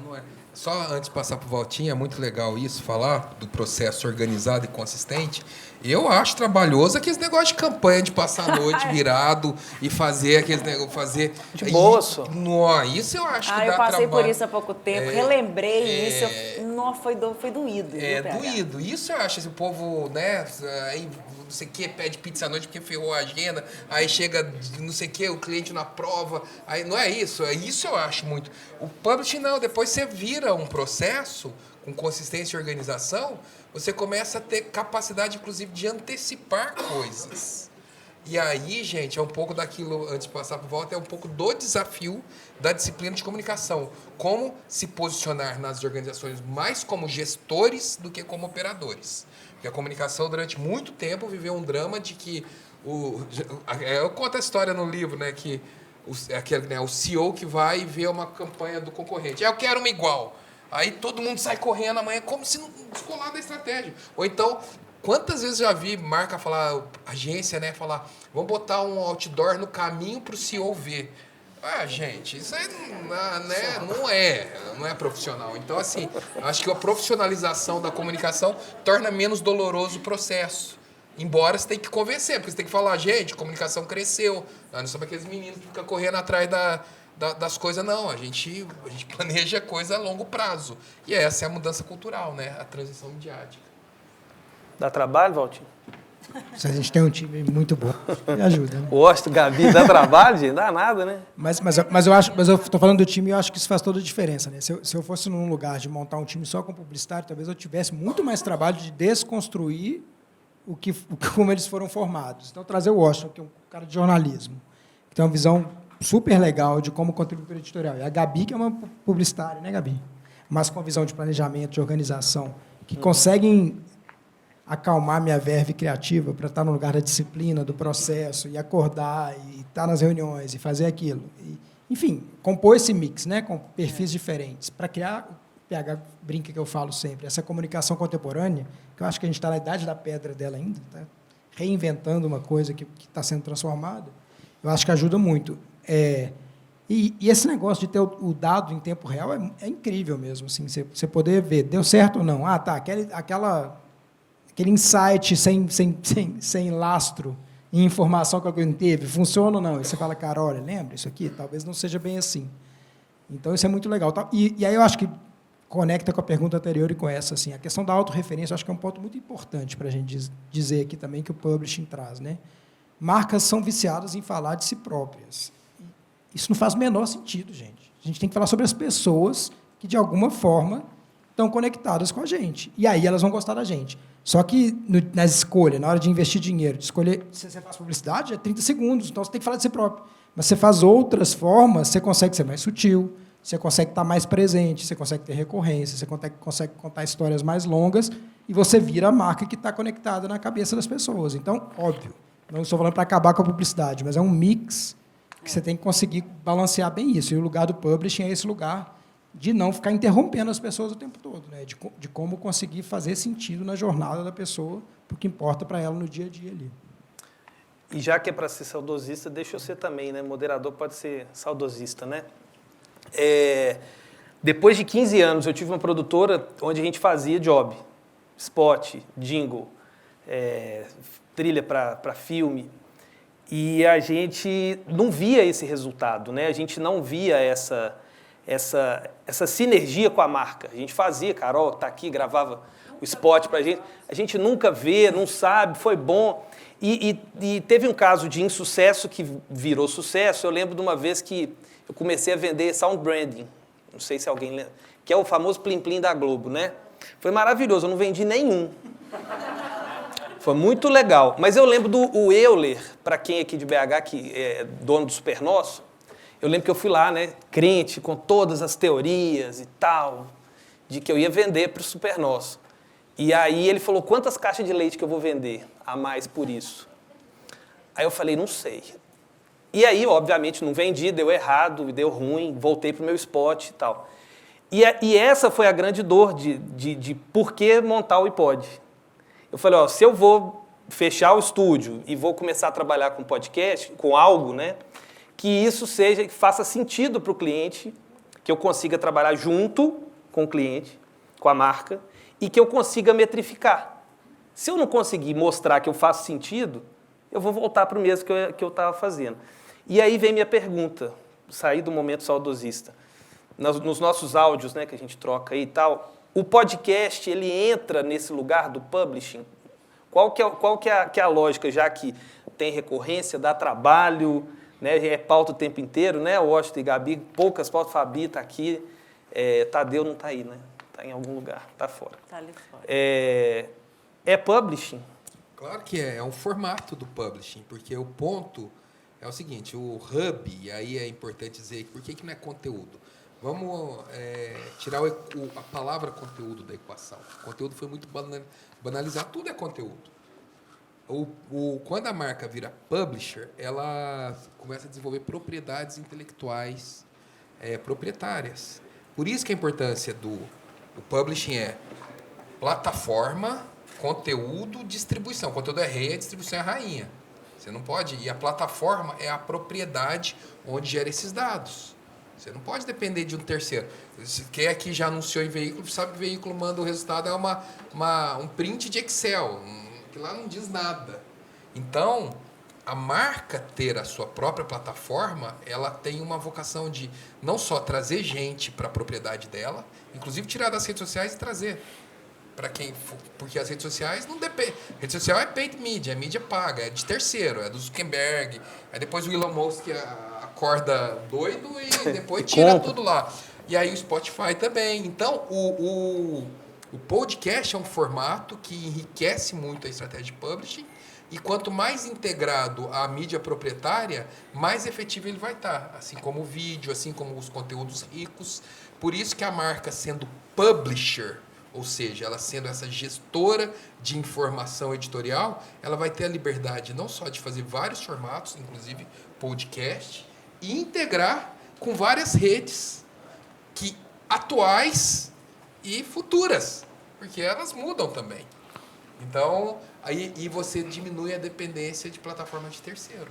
Não é. Só antes de passar para o Valtinho, é muito legal isso, falar do processo organizado e consistente. Eu acho trabalhoso aqueles negócios de campanha, de passar a noite virado e fazer aqueles negócios, De boa, só. Isso eu acho que dá eu passei trabalho. por isso há pouco tempo, relembrei isso, foi doído. Doído. Isso eu acho, assim, o povo, né, aí, não sei o que, pede pizza à noite porque ferrou a agenda, aí chega, não sei o que, o cliente na prova, aí não é isso, isso eu acho muito. O publishing não, depois você vira um processo com consistência e organização, você começa a ter capacidade, inclusive, de antecipar coisas. E aí, gente, é um pouco daquilo, antes de passar por volta, é um pouco do desafio da disciplina de comunicação. Como se posicionar nas organizações mais como gestores do que como operadores. Porque a comunicação, durante muito tempo, viveu um drama de que... eu conto a história no livro, né, que o CEO que vai ver uma campanha do concorrente. Eu quero uma igual. Aí todo mundo sai correndo amanhã, como se não descolar da estratégia. Ou então, quantas vezes já vi marca falar, agência, né, falar, vamos botar um outdoor no caminho para o CEO ver. Gente, isso aí não é profissional. Então, assim, acho que a profissionalização da comunicação torna menos doloroso o processo. Embora você tenha que convencer, porque você tem que falar, gente, a comunicação cresceu. Não somos aqueles meninos que ficam correndo atrás das coisas, não. A gente planeja coisa a longo prazo. E essa é a mudança cultural, né? A transição midiática. Dá trabalho, Valtinho? Se a gente tem um time muito bom, me ajuda, né? Gosto, Gabi, dá trabalho, gente? Dá nada, né? Mas eu estou falando do time e eu acho que isso faz toda a diferença, né? Se eu fosse num lugar de montar um time só com publicitário, talvez eu tivesse muito mais trabalho de desconstruir como eles foram formados. Então, trazer o Washington, que é um cara de jornalismo, que tem uma visão super legal de como contribuir para o editorial. E a Gabi, que é uma publicitária, né, Gabi? Mas com visão de planejamento, de organização, que conseguem acalmar minha verve criativa para estar no lugar da disciplina, do processo, e acordar, e estar nas reuniões, e fazer aquilo. E, enfim, compor esse mix, né, com perfis diferentes, para criar, o PH brinca que eu falo sempre, essa comunicação contemporânea, que eu acho que a gente está na idade da pedra dela ainda, tá? Reinventando uma coisa que está sendo transformada, eu acho que ajuda muito. E esse negócio de ter o dado em tempo real é incrível mesmo, assim, você poder ver, deu certo ou não. Ah, tá, aquele insight sem lastro e informação que alguém teve, funciona ou não? E você fala, cara, olha, lembra isso aqui? Talvez não seja bem assim. Então, isso é muito legal. E aí eu acho que conecta com a pergunta anterior e com essa, assim, a questão da autorreferência, eu acho que é um ponto muito importante para a gente dizer aqui também que o publishing traz, né? Marcas são viciadas em falar de si próprias. Isso não faz o menor sentido, gente. A gente tem que falar sobre as pessoas que, de alguma forma, estão conectadas com a gente. E aí elas vão gostar da gente. Só que, na escolha, na hora de investir dinheiro, de escolher, se você faz publicidade, é 30 segundos, então você tem que falar de si próprio. Mas você faz outras formas, você consegue ser mais sutil, você consegue estar mais presente, você consegue ter recorrência, você consegue contar histórias mais longas, e você vira a marca que está conectada na cabeça das pessoas. Então, óbvio, não estou falando para acabar com a publicidade, mas é um mix que você tem que conseguir balancear bem isso. E o lugar do publishing é esse lugar de não ficar interrompendo as pessoas o tempo todo, né? De como conseguir fazer sentido na jornada da pessoa, porque importa para ela no dia a dia ali. E já que é para ser saudosista, deixa eu ser também, né? Moderador pode ser saudosista, né? Depois de 15 anos, eu tive uma produtora onde a gente fazia job, spot, jingle, trilha para filme, e a gente não via esse resultado, né? A gente não via essa sinergia com a marca. A gente fazia, Carol está aqui, gravava o spot para a gente nunca vê, não sabe, foi bom. E teve um caso de insucesso que virou sucesso. Eu lembro de uma vez que eu comecei a vender sound branding, não sei se alguém lembra, que é o famoso Plim Plim da Globo, né? Foi maravilhoso, eu não vendi nenhum. Foi muito legal. Mas eu lembro do Euler, para quem aqui de BH, que é dono do Super Nosso, eu lembro que eu fui lá, né, crente, com todas as teorias e tal, de que eu ia vender para o Super Nosso. E aí ele falou, quantas caixas de leite que eu vou vender a mais por isso? Aí eu falei, não sei. E aí, obviamente, não vendi, deu errado, deu ruim, voltei para o meu spot e tal. E essa foi a grande dor de por que montar o iPod. Eu falei, se eu vou fechar o estúdio e vou começar a trabalhar com podcast, com algo, né, que isso que faça sentido para o cliente, que eu consiga trabalhar junto com o cliente, com a marca, e que eu consiga metrificar. Se eu não conseguir mostrar que eu faço sentido, eu vou voltar para o mesmo que eu estava fazendo. E aí vem minha pergunta, sair do momento saudosista. Nos nossos áudios, né, que a gente troca aí e tal, o podcast, ele entra nesse lugar do publishing? Qual que é a lógica, já que tem recorrência, dá trabalho, né, é pauta o tempo inteiro, né, Washington e Gabi, poucas pautas, Fabi está aqui, Tadeu não está aí, né? Está em algum lugar, está fora. Está ali fora. É publishing? Claro que é um formato do publishing, porque o ponto é o seguinte, o hub, e aí é importante dizer, por que não é conteúdo? Vamos tirar a palavra conteúdo da equação. O conteúdo foi muito banalizado, tudo é conteúdo. Quando a marca vira publisher, ela começa a desenvolver propriedades intelectuais proprietárias. Por isso que a importância do publishing é plataforma, conteúdo, distribuição. O conteúdo é rei, a distribuição é a rainha. Você não pode... E a plataforma é a propriedade onde gera esses dados. Você não pode depender de um terceiro. Quem aqui já anunciou em veículo, sabe que o veículo manda o resultado, um print de Excel, que lá não diz nada. Então, a marca ter a sua própria plataforma, ela tem uma vocação de não só trazer gente para a propriedade dela, inclusive tirar das redes sociais e trazer para quem for, porque as redes sociais não dependem. Rede social é paid media, é mídia paga, é de terceiro, é do Zuckerberg. Aí depois o Elon Musk acorda doido e depois tira tudo lá. E aí o Spotify também. Então, o podcast é um formato que enriquece muito a estratégia de publishing, E quanto mais integrado à mídia proprietária, mais efetivo ele vai estar. Assim como o vídeo, assim como os conteúdos ricos. Por isso que a marca sendo publisher, ou seja, ela sendo essa gestora de informação editorial, ela vai ter a liberdade não só de fazer vários formatos, inclusive podcast, e integrar com várias redes atuais e futuras, porque elas mudam também. Então, aí você diminui a dependência de plataformas de terceiro.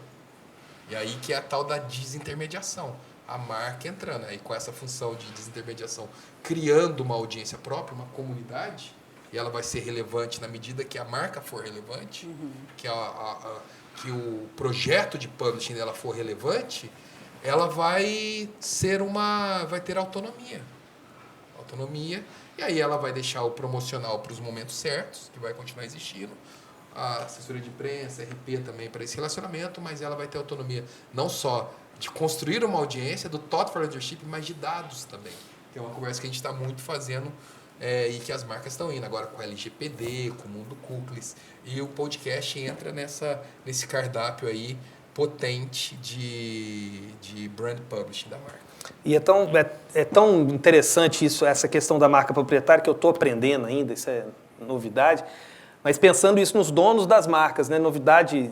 E aí que é a tal da desintermediação. A marca entrando aí com essa função de desintermediação, criando uma audiência própria, uma comunidade, e ela vai ser relevante na medida que a marca for relevante, que, que o projeto de publishing dela for relevante, ela vai ter autonomia. E aí ela vai deixar o promocional para os momentos certos, que vai continuar existindo, a assessoria de imprensa, RP também para esse relacionamento, mas ela vai ter autonomia não só de construir uma audiência, do Thoughtful Leadership, mas de dados também. Que é uma conversa que a gente está muito fazendo e que as marcas estão indo agora com a LGPD, com o mundo cookies, e o podcast entra nesse cardápio aí potente de brand publishing da marca. E é tão interessante isso, essa questão da marca proprietária, que eu estou aprendendo ainda, isso é novidade, mas pensando isso nos donos das marcas, né? Novidade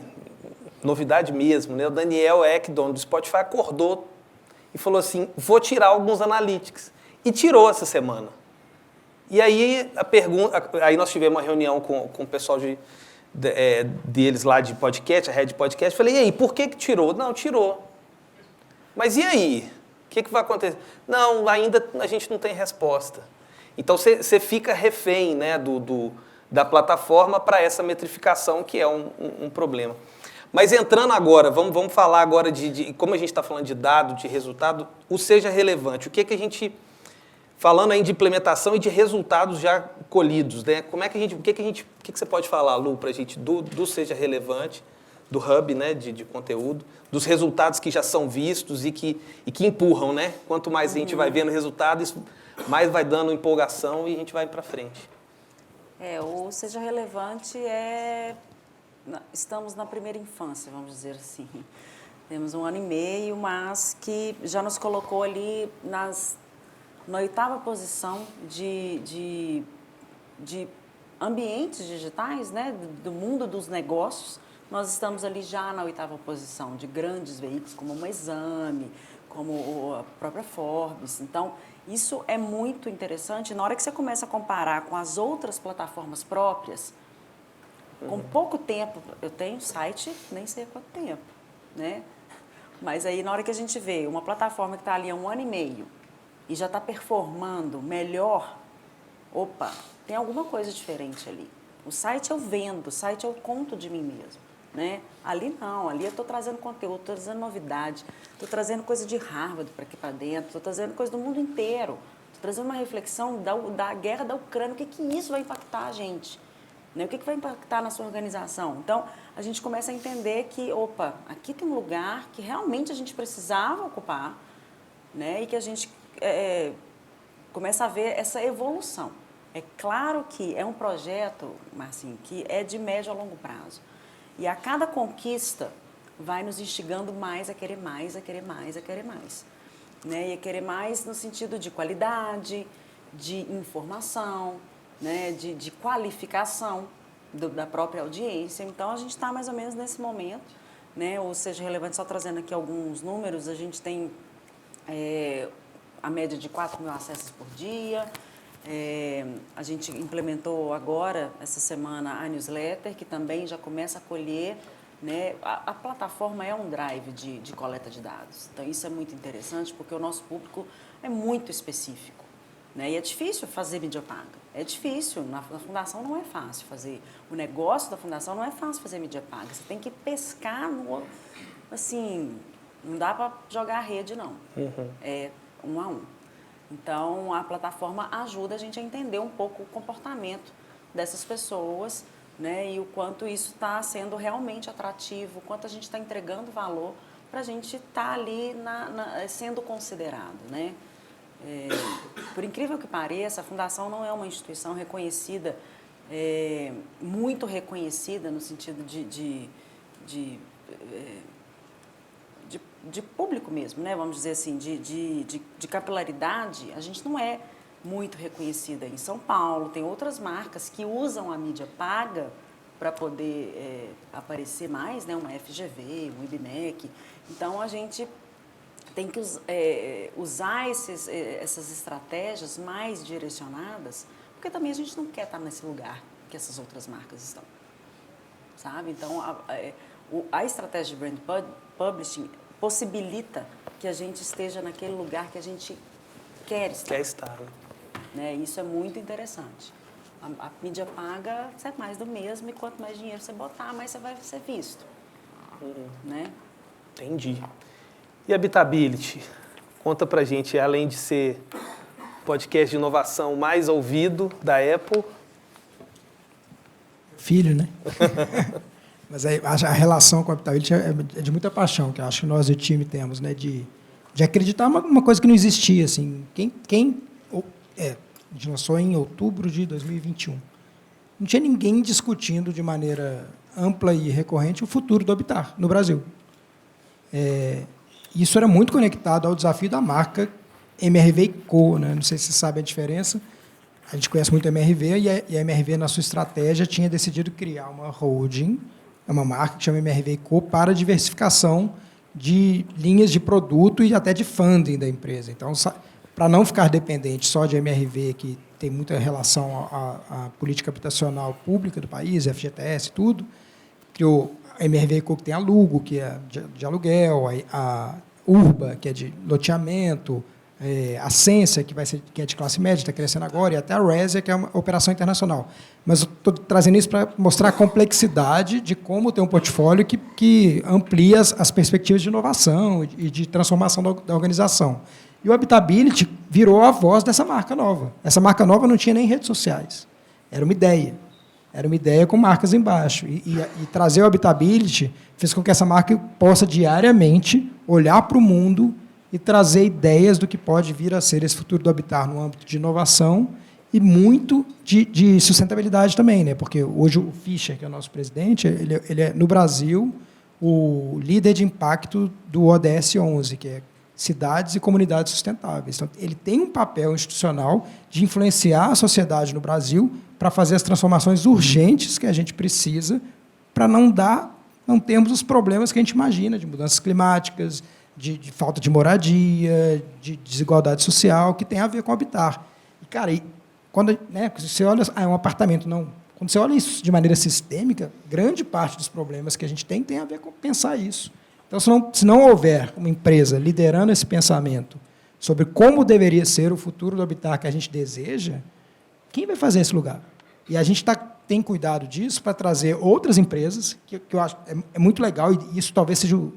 mesmo, né? O Daniel Ek, dono do Spotify, acordou e falou assim, vou tirar alguns analytics. E tirou essa semana. E aí aí nós tivemos uma reunião com o pessoal deles lá de podcast, a Rede Podcast, falei, e aí, por que tirou? Não, tirou. Mas e aí? O que vai acontecer? Não, ainda a gente não tem resposta. Então você fica refém, né, da plataforma para essa metrificação, que é um problema. Mas entrando agora, vamos falar agora de como a gente está falando de dado, de resultado, o seja relevante. O que a gente, falando aí de implementação e de resultados já colhidos, né? O que você pode falar, Lu, para a gente do seja relevante, do hub, né, de conteúdo, dos resultados que já são vistos e que empurram, né? Quanto mais a gente vai vendo resultado, isso mais vai dando empolgação e a gente vai para frente. O seja relevante estamos na primeira infância, vamos dizer assim. Temos 1 ano e meio, mas que já nos colocou ali na 8ª posição de ambientes digitais, né, do mundo dos negócios. Nós estamos ali já na 8ª posição de grandes veículos como o Exame, como a própria Forbes. Então, isso é muito interessante. Na hora que você começa a comparar com as outras plataformas próprias, com pouco tempo, eu tenho site, nem sei há quanto tempo, né? Mas aí, na hora que a gente vê uma plataforma que está ali há 1 ano e meio e já está performando melhor, opa, tem alguma coisa diferente ali. O site eu vendo, o site eu conto de mim mesmo, né? Ali não, ali eu estou trazendo conteúdo, estou trazendo novidade, estou trazendo coisa de Harvard para aqui para dentro, estou trazendo coisa do mundo inteiro, estou trazendo uma reflexão da guerra da Ucrânia, o que isso vai impactar a gente? Né? O que vai impactar na sua organização? Então, a gente começa a entender que, opa, aqui tem um lugar que realmente a gente precisava ocupar, né? E que a gente começa a ver essa evolução. É claro que é um projeto, Marcinho, que é de médio a longo prazo. E a cada conquista vai nos instigando mais a querer mais, a querer mais, a querer mais. Né? E a querer mais no sentido de qualidade, de informação, né, de qualificação da própria audiência. Então, a gente está mais ou menos nesse momento, né, ou seja, relevante, só trazendo aqui alguns números, a gente tem a média de 4.000 acessos por dia, a gente implementou agora, essa semana, a newsletter, que também já começa a colher, né, a plataforma é um drive de coleta de dados. Então, isso é muito interessante, porque o nosso público é muito específico. Né? E é difícil fazer mídia paga. É difícil. Na fundação não é fácil fazer. O negócio da fundação não é fácil fazer mídia paga. Você tem que pescar assim, não dá para jogar a rede, não. É 1 a 1. Então, a plataforma ajuda a gente a entender um pouco o comportamento dessas pessoas, né? E o quanto isso está sendo realmente atrativo, o quanto a gente está entregando valor para a gente estar ali sendo considerado, né? Por incrível que pareça, a Fundação não é uma instituição reconhecida muito reconhecida no sentido de público mesmo, né? Vamos dizer assim, de capilaridade, a gente não é muito reconhecida em São Paulo. Tem outras marcas que usam a mídia paga para poder aparecer mais, né? Uma FGV, um IBMEC. Então, a gente tem que usar essas estratégias mais direcionadas, porque também a gente não quer estar nesse lugar que essas outras marcas estão, sabe? Então, a estratégia de brand publishing possibilita que a gente esteja naquele lugar que a gente quer estar. Quer estar, né? Isso é muito interessante. A mídia paga é mais do mesmo, e quanto mais dinheiro você botar, mais você vai ser visto. Né? Entendi. E Habitability? Conta pra gente, além de ser podcast de inovação mais ouvido da Apple. Filho, né? Mas a relação com a Habitability é de muita paixão, que eu acho que nós do time temos, né? De acreditar uma coisa que não existia. Assim. A gente lançou em outubro de 2021. Não tinha ninguém discutindo de maneira ampla e recorrente o futuro do habitar no Brasil. Isso era muito conectado ao desafio da marca MRV & Co. Né? Não sei se você sabe a diferença. A gente conhece muito a MRV, e a MRV, na sua estratégia, tinha decidido criar uma holding, uma marca que chama MRV & Co. para diversificação de linhas de produto e até de funding da empresa. Então, para não ficar dependente só de MRV, que tem muita relação à política habitacional pública do país, FGTS e tudo, criou a MRV & Co., que tem a Lugo, que é de aluguel, a Urba, que é de loteamento, a Sensia, que é de classe média, está crescendo agora, e até a Resia, que é uma operação internacional. Mas eu estou trazendo isso para mostrar a complexidade de como ter um portfólio que amplia as perspectivas de inovação e de transformação da organização. E o Habitability virou a voz dessa marca nova. Essa marca nova não tinha nem redes sociais. Era uma ideia. Era uma ideia com marcas embaixo. E trazer o Habitability fez com que essa marca possa diariamente olhar para o mundo e trazer ideias do que pode vir a ser esse futuro do habitar no âmbito de inovação e muito de sustentabilidade também, né? Porque hoje o Fischer, que é o nosso presidente, ele é, no Brasil, o líder de impacto do ODS 11, que é Cidades e Comunidades Sustentáveis. Então, ele tem um papel institucional de influenciar a sociedade no Brasil para fazer as transformações urgentes que a gente precisa para não termos os problemas que a gente imagina de mudanças climáticas, de falta de moradia, de desigualdade social, que tem a ver com o habitar. E, cara, quando você olha... é um apartamento, não. Quando você olha isso de maneira sistêmica, grande parte dos problemas que a gente tem a ver com pensar isso. Então, se não houver uma empresa liderando esse pensamento sobre como deveria ser o futuro do habitat que a gente deseja, quem vai fazer esse lugar? E a gente tem cuidado disso para trazer outras empresas, que eu acho é muito legal, e isso talvez seja o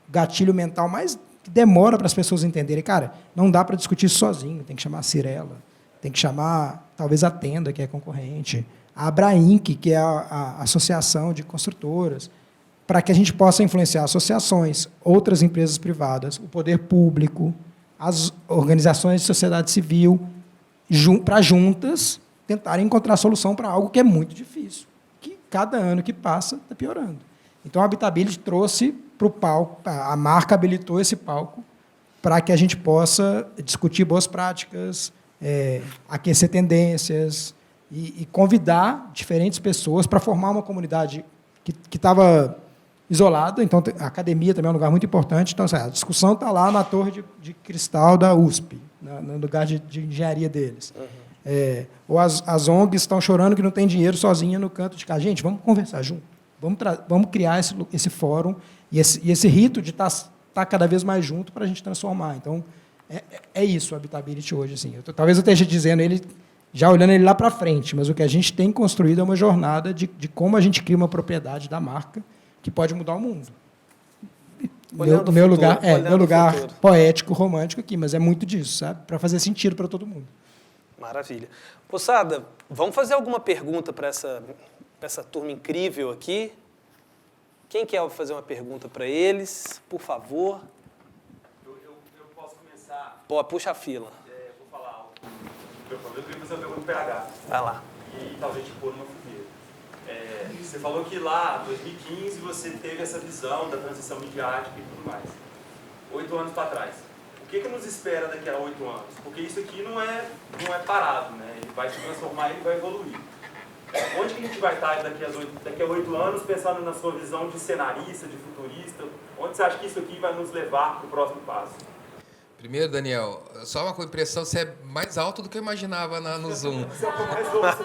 gatilho mental mais que demora para as pessoas entenderem. Cara, não dá para discutir isso sozinho, tem que chamar a Cirela, tem que chamar, talvez, a Tenda, que é concorrente, a Abrainc, que é a associação de construtoras, para que a gente possa influenciar associações, outras empresas privadas, o poder público, as organizações de sociedade civil, para juntas tentarem encontrar solução para algo que é muito difícil, que cada ano que passa está piorando. Então, a Habitability trouxe para o palco, a marca habilitou esse palco para que a gente possa discutir boas práticas, aquecer tendências e convidar diferentes pessoas para formar uma comunidade que estava isolada. Então, a academia também é um lugar muito importante. Então, a discussão está lá na torre de cristal da USP, no lugar de engenharia deles. Uhum. Ou as ONGs estão chorando que não tem dinheiro sozinha no canto de casa. Gente, vamos conversar junto. Vamos criar esse fórum e esse rito de estar cada vez mais junto para a gente transformar. Então, é isso o Habitability hoje. Assim. Talvez eu esteja dizendo já olhando ele lá para frente, mas o que a gente tem construído é uma jornada de como a gente cria uma propriedade da marca que pode mudar o mundo. Meu lugar poético, romântico aqui, mas é muito disso, sabe? Para fazer sentido para todo mundo. Maravilha. Poçada, vamos fazer alguma pergunta para essa turma incrível aqui? Quem quer fazer uma pergunta para eles, por favor? Eu posso começar? Pô, puxa a fila. Vou falar algo. Eu queria fazer uma pergunta para o PH. Vai lá. e talvez te pôr numa fogueira. Você falou que lá, em 2015, você teve essa visão da transição midiática e tudo mais. 8 anos para trás. O que nos espera daqui a 8 anos? Porque isso aqui não é parado, né? Ele vai se transformar e ele vai evoluir. Onde que a gente vai estar daqui a 8 anos, pensando na sua visão de cenarista, de futurista? Onde você acha que isso aqui vai nos levar para o próximo passo? Primeiro, Daniel, só uma impressão, você é mais alto do que eu imaginava no Zoom. Você é o que mais ouço.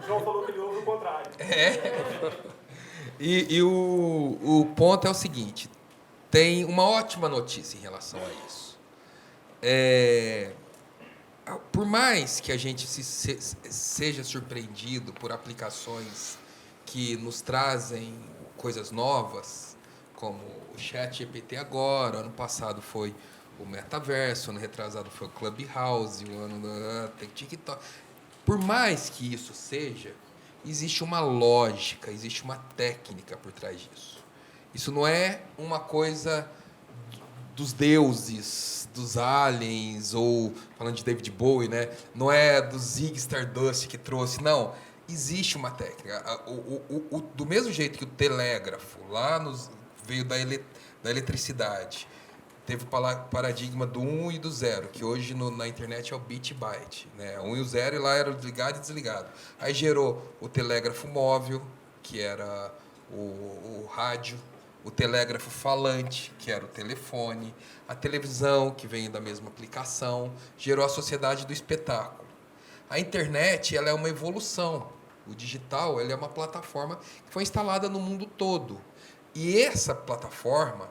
João falou que ele ouve o contrário. E o ponto é o seguinte, tem uma ótima notícia em relação a isso. Por mais que a gente seja surpreendido por aplicações que nos trazem coisas novas, como o ChatGPT agora, ano passado foi o Metaverso, ano retrasado foi o Clubhouse, o ano tem TikTok. Por mais que isso seja, existe uma lógica, existe uma técnica por trás disso. Isso não é uma coisa dos deuses, dos aliens, ou, falando de David Bowie, né? Não é do Ziggy Stardust que trouxe, não. Existe uma técnica. Do mesmo jeito que o telégrafo lá veio da eletricidade, teve o paradigma do 1 e do 0, que hoje na internet é o bit byte, né? 1 e o 0, e lá era o ligado e desligado. Aí gerou o telégrafo móvel, que era o rádio, o telégrafo falante, que era o telefone, a televisão, que vem da mesma aplicação, gerou a sociedade do espetáculo. A internet, ela é uma evolução. O digital, ela é uma plataforma que foi instalada no mundo todo. E essa plataforma,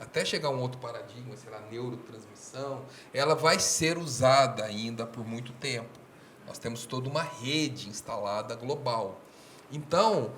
até chegar a um outro paradigma, sei lá, neurotransmissão, ela vai ser usada ainda por muito tempo. Nós temos toda uma rede instalada global. Então,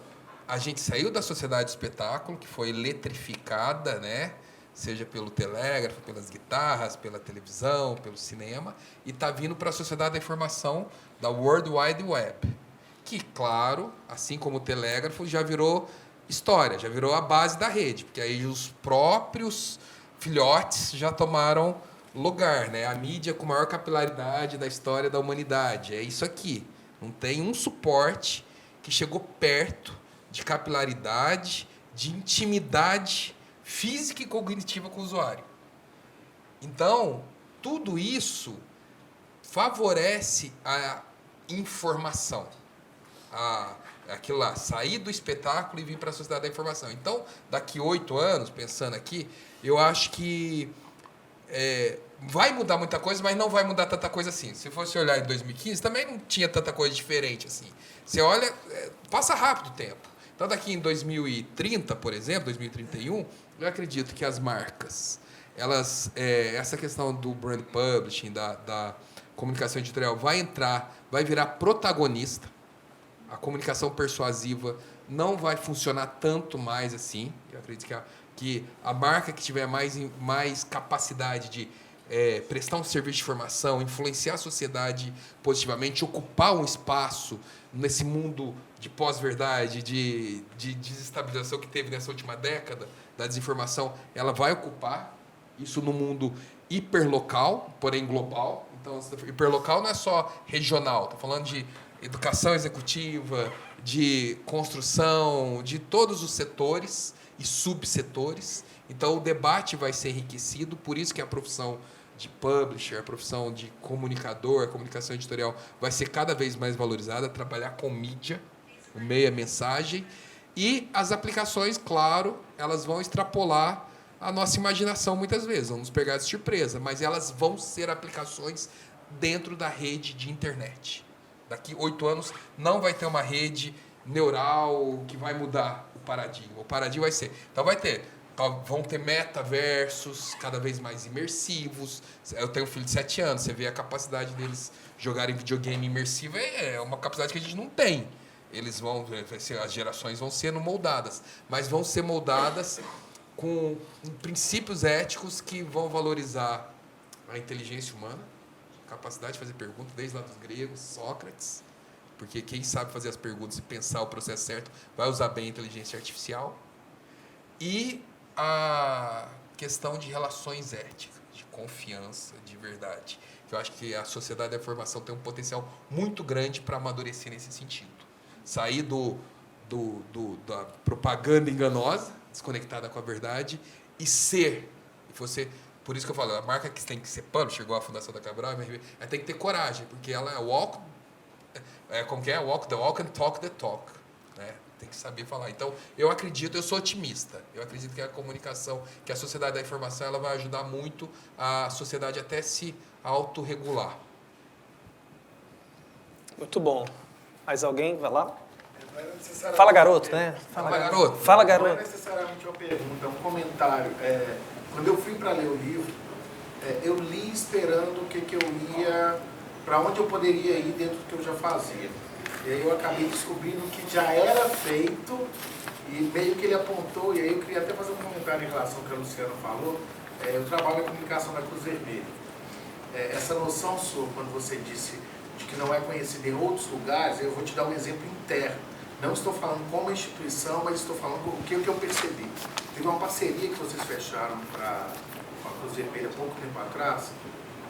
a gente saiu da sociedade do espetáculo, que foi eletrificada, né? Seja pelo telégrafo, pelas guitarras, pela televisão, pelo cinema, e está vindo para a sociedade da informação, da World Wide Web, que, claro, assim como o telégrafo, já virou história, já virou a base da rede, porque aí os próprios filhotes já tomaram lugar, né? A mídia com maior capilaridade da história da humanidade. É isso aqui. Não tem um suporte que chegou perto de capilaridade, de intimidade física e cognitiva com o usuário. Então, tudo isso favorece a informação. Aquilo lá, sair do espetáculo e vir para a sociedade da informação. Então, daqui 8 anos, pensando aqui, eu acho que vai mudar muita coisa, mas não vai mudar tanta coisa assim. Se fosse olhar em 2015, também não tinha tanta coisa diferente assim. Você olha, passa rápido o tempo. Então, daqui em 2030, por exemplo, 2031, eu acredito que as marcas, essa questão do brand publishing, da comunicação editorial, vai virar protagonista. A comunicação persuasiva não vai funcionar tanto mais assim. Eu acredito que a marca que tiver mais capacidade de prestar um serviço de informação, influenciar a sociedade positivamente, ocupar um espaço nesse mundo de pós-verdade, de desestabilização que teve nessa última década, da desinformação, ela vai ocupar isso no mundo hiperlocal, porém global. Então, hiperlocal não é só regional, estou falando de educação executiva, de construção, de todos os setores e subsetores. Então, o debate vai ser enriquecido, por isso que a profissão de publisher, a profissão de comunicador, a comunicação editorial vai ser cada vez mais valorizada, trabalhar com mídia, o meio, a mensagem, e as aplicações, claro, elas vão extrapolar a nossa imaginação muitas vezes, vão nos pegar de surpresa, mas elas vão ser aplicações dentro da rede de internet. Daqui 8 anos não vai ter uma rede neural que vai mudar o paradigma. O paradigma vai ser... Então vão ter metaversos cada vez mais imersivos. Eu tenho um filho de 7 anos, você vê a capacidade deles jogarem videogame imersivo, é uma capacidade que a gente não tem. As gerações vão sendo moldadas, mas vão ser moldadas com princípios éticos que vão valorizar a inteligência humana, capacidade de fazer perguntas, desde lá dos gregos, Sócrates, porque quem sabe fazer as perguntas e pensar o processo certo vai usar bem a inteligência artificial, e questão de relações éticas, de confiança, de verdade. Eu acho que a sociedade da informação tem um potencial muito grande para amadurecer nesse sentido. Sair da propaganda enganosa, desconectada com a verdade, e ser. Por isso que eu falo, a marca que tem que ser publisher, igual a Fundação da Cabral, ela tem que ter coragem, porque ela é walk the walk and talk the talk. Né? Tem que saber falar. Então, eu sou otimista. Eu acredito que a comunicação, que a sociedade da informação, ela vai ajudar muito a sociedade até se autorregular. Muito bom. Mais alguém? Vai lá. Fala, garoto, né? Fala, garoto. Fala, Não é garoto. necessariamente uma pergunta, é um comentário. Quando eu fui para ler o livro, eu li esperando para onde eu poderia ir dentro do que eu já fazia. E aí eu acabei descobrindo que já era feito e meio que ele apontou, e aí eu queria até fazer um comentário em relação ao que a Luciana falou. Eu trabalho na comunicação da Cruz Vermelha. Essa noção sua, quando você disse de que não é conhecida em outros lugares, eu vou te dar um exemplo interno. Não estou falando como instituição, mas estou falando o que eu percebi. Teve uma parceria que vocês fecharam com a Cruz Vermelha há pouco tempo atrás,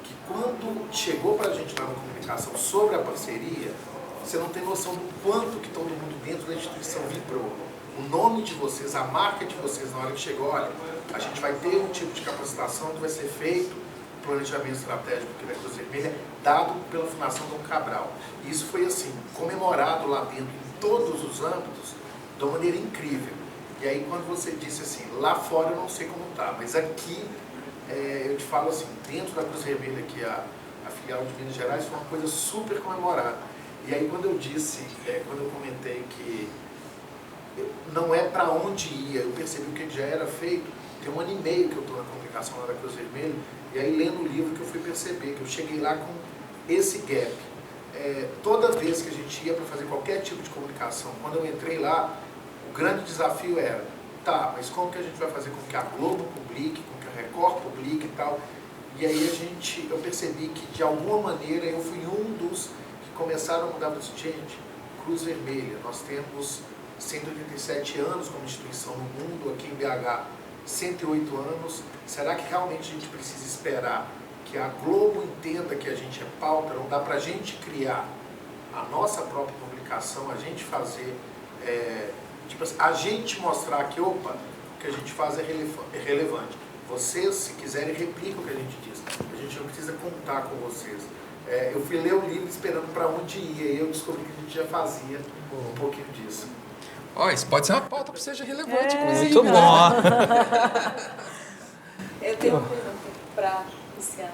que quando chegou para a gente lá na comunicação sobre a parceria, você não tem noção do quanto que todo mundo dentro da instituição vibrou. O nome de vocês, a marca de vocês, na hora que chegou, olha, a gente vai ter um tipo de capacitação que vai ser feito, planejamento estratégico aqui da Cruz Vermelha, dado pela Fundação Dom Cabral. E isso foi assim, comemorado lá dentro, em todos os âmbitos, de uma maneira incrível. E aí quando você disse assim, lá fora eu não sei como está, mas aqui eu te falo assim, dentro da Cruz Vermelha, que a filial de Minas Gerais, foi uma coisa super comemorada. E aí quando eu disse, quando eu comentei que não é para onde ia, eu percebi o que já era feito, tem 1 ano e meio que eu estou na comunicação lá da Cruz Vermelha, e aí lendo o livro que eu fui perceber, que eu cheguei lá com esse gap. Toda vez que a gente ia para fazer qualquer tipo de comunicação, quando eu entrei lá, o grande desafio era, tá, mas como que a gente vai fazer com que a Globo publique, com que a Record publique e tal? E aí eu percebi que de alguma maneira eu fui um dos que começaram a mudar para gente, Cruz Vermelha, nós temos 187 anos como instituição no mundo, aqui em BH 108 anos, será que realmente a gente precisa esperar que a Globo entenda que a gente é pauta? Não dá para a gente criar a nossa própria publicação, a gente fazer, tipo assim, a gente mostrar que, opa, o que a gente faz é relevante. Vocês, se quiserem, replicam o que a gente diz. A gente não precisa contar com vocês. Eu fui ler o livro esperando para onde ia e eu descobri que a gente já fazia um pouquinho disso. Ó, isso pode ser uma pauta que seja relevante, inclusive. Muito bom. Eu tenho uma pergunta para a Luciana.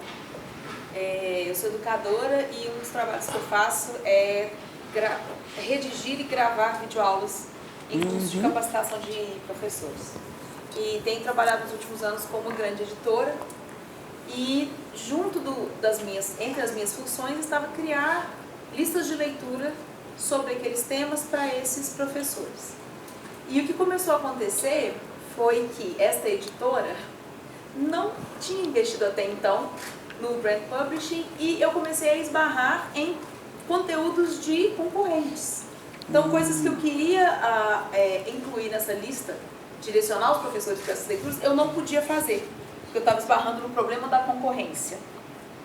Eu sou educadora e um dos trabalhos que eu faço é redigir e gravar videoaulas em cursos de capacitação de professores. E tenho trabalhado nos últimos anos como grande editora e junto entre as minhas funções estava criar listas de leitura sobre aqueles temas para esses professores. E o que começou a acontecer foi que esta editora não tinha investido até então no brand publishing e eu comecei a esbarrar em conteúdos de concorrentes. Então, coisas que eu queria incluir nessa lista, direcionar os professores para essas leituras, eu não podia fazer, porque eu estava esbarrando no problema da concorrência,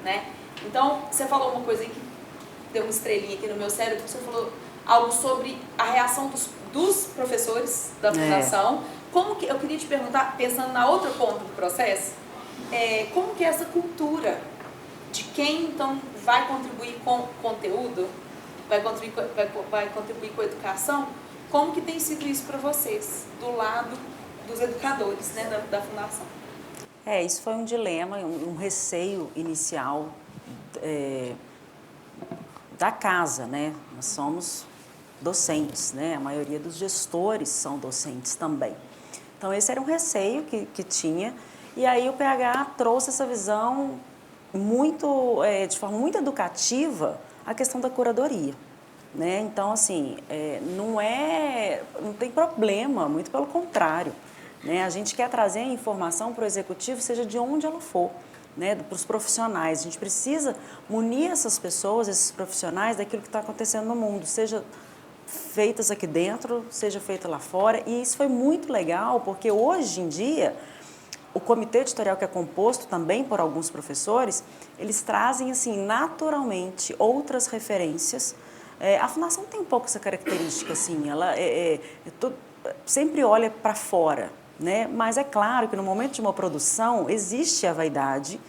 né? Então, você falou uma coisa aí que deu uma estrelinha aqui no meu cérebro, você falou algo sobre a reação dos professores da fundação. Como que, eu queria te perguntar, pensando na outra ponta do processo, como que é essa cultura de quem então vai contribuir com conteúdo, vai contribuir com a educação, como que tem sido isso para vocês, do lado dos educadores, né, da fundação? Isso foi um dilema, um receio inicial da casa, né? Nós somos docentes, né? A maioria dos gestores são docentes também. Então, esse era um receio que tinha. E aí o PH trouxe essa visão de forma muito educativa, a questão da curadoria, né? Então, assim, não tem problema, muito pelo contrário, né? A gente quer trazer a informação para o executivo, seja de onde ela for, né? Para os profissionais. A gente precisa munir essas pessoas, esses profissionais, daquilo que está acontecendo no mundo, seja feitas aqui dentro, seja feita lá fora. E isso foi muito legal, porque hoje em dia o comitê editorial, que é composto também por alguns professores, eles trazem, assim, naturalmente outras referências. A Fundação tem um pouco essa característica, assim, ela sempre olha para fora, né? Mas é claro que no momento de uma produção existe a vaidade,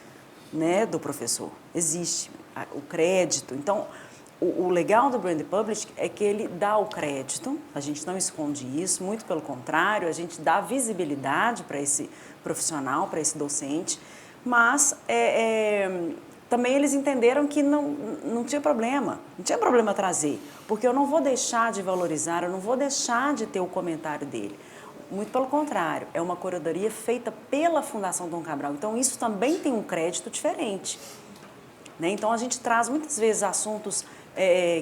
né, do professor, existe o crédito. Então, o legal do Brand Publishing é que ele dá o crédito, a gente não esconde isso, muito pelo contrário, a gente dá visibilidade para esse profissional, para esse docente, mas também eles entenderam que não tinha problema trazer, porque eu não vou deixar de valorizar, eu não vou deixar de ter o comentário dele. Muito pelo contrário, é uma curadoria feita pela Fundação Dom Cabral, então isso também tem um crédito diferente, né? Então a gente traz muitas vezes assuntos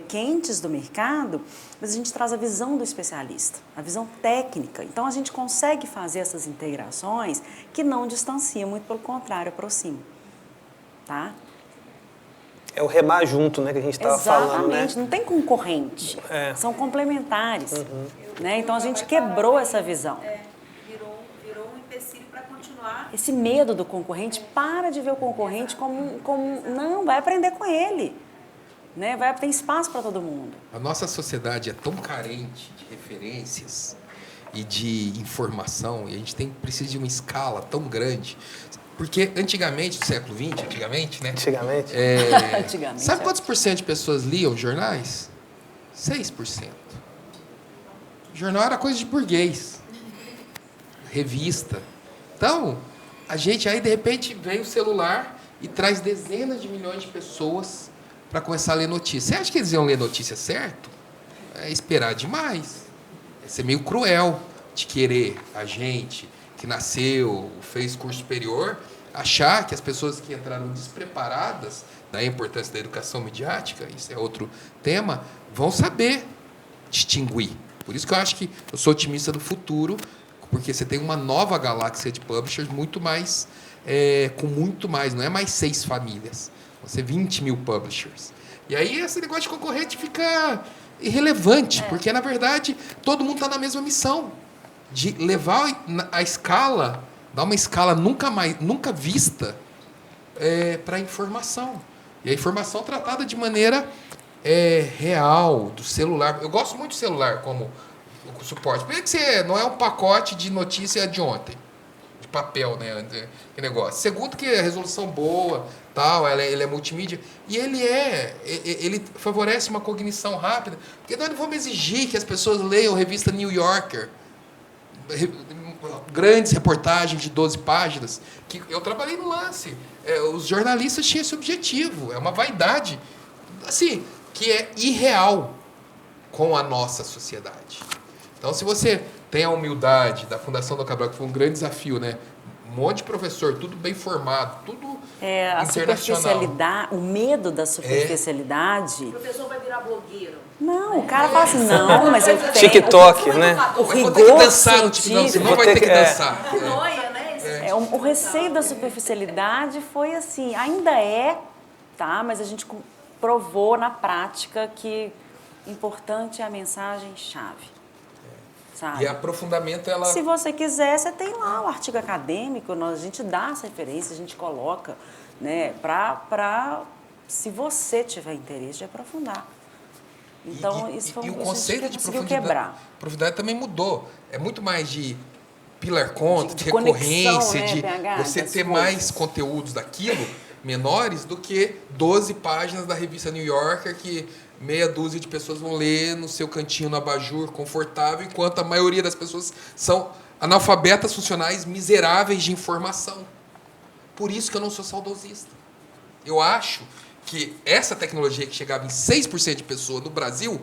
quentes do mercado, mas a gente traz a visão do especialista, a visão técnica. Então a gente consegue fazer essas integrações que não distanciam, muito pelo contrário, aproximam, tá? É o remar junto, né, que a gente estava falando, né? Exatamente, não tem concorrente, são complementares, né? Então a gente quebrou essa visão. Virou um empecilho para continuar. Esse medo do concorrente, para de ver o concorrente como não, vai aprender com ele, né? Vai ter espaço para todo mundo. A nossa sociedade é tão carente de referências e de informação, e a gente precisa de uma escala tão grande. Porque antigamente, no século XX, né? Antigamente. Antigamente, Sabe quantos por cento de pessoas liam jornais? 6%. Jornal era coisa de burguês. Revista. Então, a gente aí, de repente, vem o celular e traz dezenas de milhões de pessoas para começar a ler notícia. Você acha que eles iam ler notícia certo? É esperar demais. É ser meio cruel de querer a gente que nasceu, fez curso superior, achar que as pessoas que entraram despreparadas, daí a importância da educação midiática, isso é outro tema, vão saber distinguir. Por isso que eu acho que eu sou otimista do futuro, porque você tem uma nova galáxia de publishers muito mais, com muito mais, não é mais 6 famílias, você 20 mil publishers. E aí esse negócio de concorrente fica irrelevante, porque na verdade todo mundo está na mesma missão, de levar a escala, dar uma escala nunca vista para a informação. E a informação tratada de maneira real, do celular. Eu gosto muito do celular como suporte. Primeiro que você não é um pacote de notícia de ontem, de papel, né? Que negócio. Segundo que a resolução boa, tal, ele é multimídia. E ele favorece uma cognição rápida. Porque nós não vamos exigir que as pessoas leiam a revista New Yorker, grandes reportagens de 12 páginas, que eu trabalhei no lance. Os jornalistas tinham esse objetivo, é uma vaidade, assim, que é irreal com a nossa sociedade. Então, se você tem a humildade da Fundação Dom Cabral, que foi um grande desafio, né? Um monte de professor, tudo bem formado, tudo a internacional. Superficialidade, o medo da superficialidade. O professor vai virar blogueiro. Não, o cara fala assim, não, mas eu tenho... TikTok, né? O Vou ter que rigor dançar no TikTok, você científico. não vai ter que dançar. Noia, né? O receio da superficialidade foi assim, ainda tá? Mas a gente provou na prática que importante é a mensagem-chave. Sabe? E aprofundamento, ela... Se você quiser, você tem lá o artigo acadêmico, a gente dá as referências, a gente coloca, né, se você tiver interesse de aprofundar. Então, isso foi e o que a conceito gente de conseguiu quebrar. profundidade também mudou. É muito mais de pillar content, De recorrência, conexão, né, de PH, você das ter coisas. mais conteúdos daquilo, menores, do que 12 páginas da revista New Yorker que meia dúzia de pessoas vão ler no seu cantinho, no abajur, confortável, enquanto a maioria das pessoas são analfabetas funcionais miseráveis de informação. Por isso que eu não sou saudosista. Eu acho que essa tecnologia que chegava em 6% de pessoas no Brasil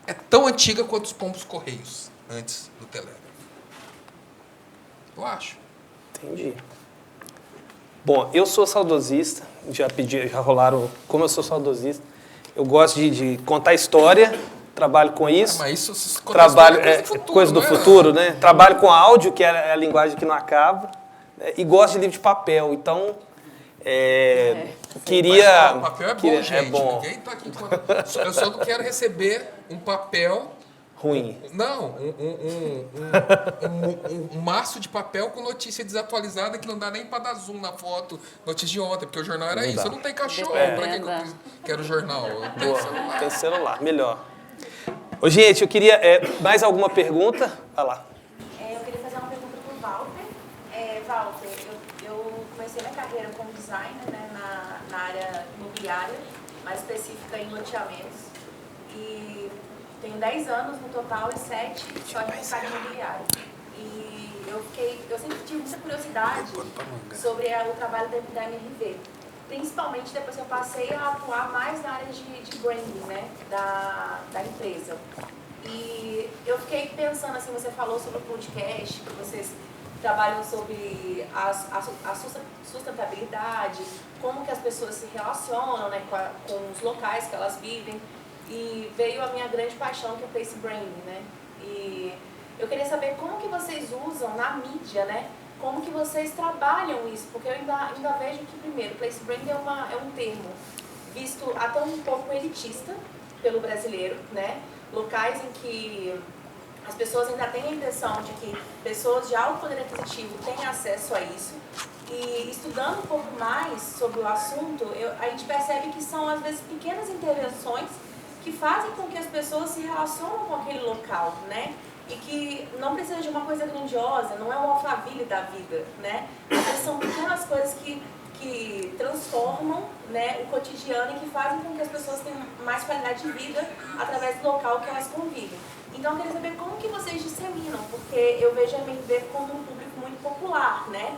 é tão antiga quanto os pombos correios antes do telégrafo. Eu acho. Entendi. Bom, eu sou saudosista, já rolaram como eu sou saudosista. Eu gosto de contar história, trabalho com isso. Mas isso Trabalho coisa do né? futuro, né? Trabalho com áudio, que é a linguagem que não acaba, né? E gosto de livro de papel. Então, queria... Mas, o papel é bom, queria, gente. É bom. Ninguém tá aqui eu só não quero receber um papel ruim. Não, um maço de papel com notícia desatualizada que não dá nem para dar zoom na foto, notícia de ontem, porque o jornal era Não isso. dá. Eu não tenho cachorro, para que eu quero jornal? Eu tenho Boa, celular. tem celular, melhor. Ô, gente, eu queria... mais alguma pergunta? Vai lá. Eu queria fazer uma pergunta para o Walter. Walter, eu comecei minha carreira como designer, né, na área imobiliária, mais específica em loteamentos. E tenho 10 anos no total e 7 só em mercado imobiliário. E eu sempre tive muita curiosidade sobre o trabalho da MRV. Principalmente depois que eu passei a atuar mais na área de branding, né, da empresa. E eu fiquei pensando, assim, você falou sobre o podcast, que vocês trabalham sobre a sustentabilidade, como que as pessoas se relacionam, né, com os locais que elas vivem. E veio a minha grande paixão, que é o place branding, né? E eu queria saber como que vocês usam na mídia, né? Como que vocês trabalham isso? Porque eu ainda vejo que, primeiro, place branding é um termo visto até um pouco elitista pelo brasileiro, né? Locais em que as pessoas ainda têm a impressão de que pessoas de alto poder aquisitivo têm acesso a isso. E estudando um pouco mais sobre o assunto, a gente percebe que são, às vezes, pequenas intervenções que fazem com que as pessoas se relacionem com aquele local, né? E que não precisa de uma coisa grandiosa, não é um Alphaville da vida, né? Mas são pequenas coisas que transformam, né, o cotidiano e que fazem com que as pessoas tenham mais qualidade de vida através do local que elas convivem. Então eu queria saber como que vocês disseminam, porque eu vejo a MRV como um público muito popular, né?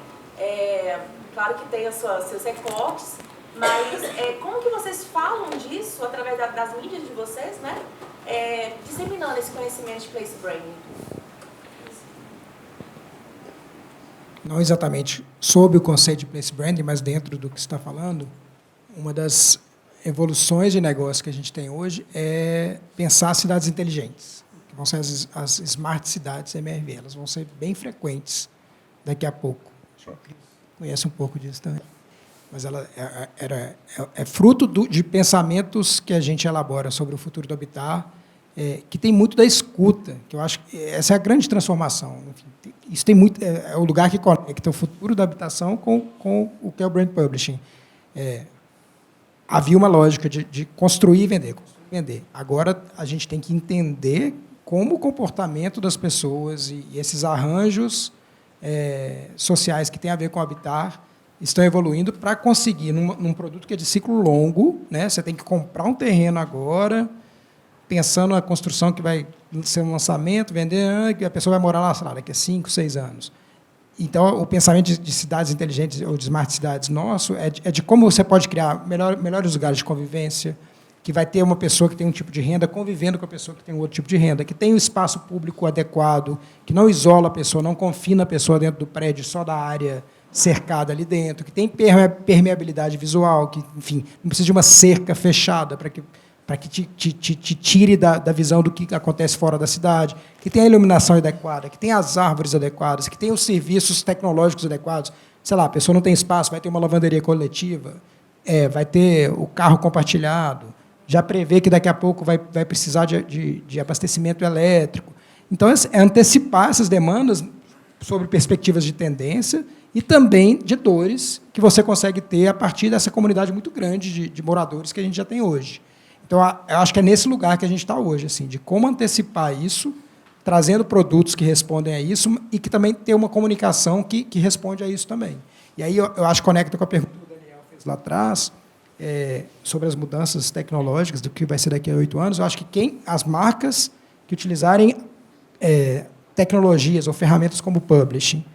Claro que tem seus recortes, mas como que vocês falam disso através das mídias de vocês, né? Disseminando esse conhecimento de place branding? Não exatamente sob o conceito de place branding, mas dentro do que você está falando, uma das evoluções de negócio que a gente tem hoje é pensar cidades inteligentes, que vão ser as smart cidades MRV. Elas vão ser bem frequentes daqui a pouco. Conhece um pouco disso também. Mas ela é fruto de pensamentos que a gente elabora sobre o futuro do habitat, que tem muito da escuta, que eu acho que essa é a grande transformação. Enfim, isso tem muito, é o lugar que conecta o futuro da habitação com o que é o brand publishing. Havia uma lógica de construir e vender, vender. Agora a gente tem que entender como o comportamento das pessoas e esses arranjos sociais que têm a ver com o habitat estão evoluindo para conseguir, num produto que é de ciclo longo, né? Você tem que comprar um terreno agora, pensando na construção que vai ser um lançamento, vender, que a pessoa vai morar lá, sei lá, daqui a 5, 6 anos. Então, o pensamento de cidades inteligentes ou de smart cidades nosso é de como você pode criar melhores lugares de convivência, que vai ter uma pessoa que tem um tipo de renda convivendo com a pessoa que tem outro tipo de renda, que tem um espaço público adequado, que não isola a pessoa, não confina a pessoa dentro do prédio só da área cercada ali dentro, que tem permeabilidade visual, que, enfim, não precisa de uma cerca fechada para que te tire da visão do que acontece fora da cidade, que tem a iluminação adequada, que tem as árvores adequadas, que tem os serviços tecnológicos adequados. Sei lá, a pessoa não tem espaço, vai ter uma lavanderia coletiva, vai ter o carro compartilhado, já prevê que daqui a pouco vai precisar de abastecimento elétrico. Então, é antecipar essas demandas sobre perspectivas de tendência e também de dores que você consegue ter a partir dessa comunidade muito grande de moradores que a gente já tem hoje. Então, eu acho que é nesse lugar que a gente está hoje, assim, de como antecipar isso, trazendo produtos que respondem a isso e que também tem uma comunicação que responde a isso também. E aí eu acho que conecta com a pergunta que o Daniel fez lá atrás, sobre as mudanças tecnológicas, do que vai ser daqui a 8 anos. Eu acho que as marcas que utilizarem tecnologias ou ferramentas como publishing,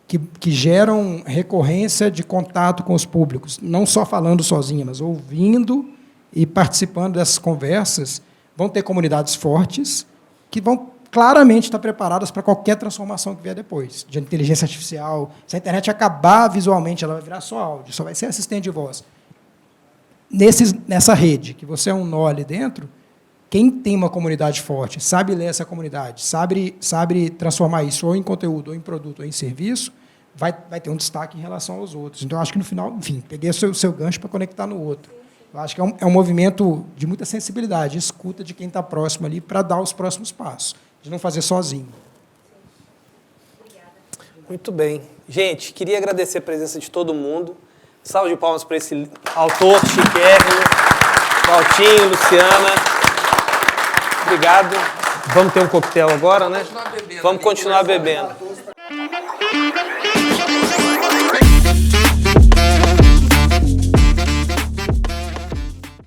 que geram recorrência de contato com os públicos, não só falando sozinha, mas ouvindo e participando dessas conversas, vão ter comunidades fortes que vão claramente estar preparadas para qualquer transformação que vier depois, de inteligência artificial. Se a internet acabar visualmente, ela vai virar só áudio, só vai ser assistente de voz. Nessa rede, que você é um nó ali dentro, quem tem uma comunidade forte, sabe ler essa comunidade, sabe transformar isso ou em conteúdo, ou em produto, ou em serviço, vai ter um destaque em relação aos outros. Então, acho que, no final, enfim, peguei o seu gancho para conectar no outro. Eu acho que é um movimento de muita sensibilidade, escuta de quem está próximo ali para dar os próximos passos, de não fazer sozinho. Muito bem. Gente, queria agradecer a presença de todo mundo. Salve de palmas para esse autor chiquérrimo, Valtinho, Luciana. Obrigado. Vamos ter um coquetel agora, né? Vamos continuar bebendo.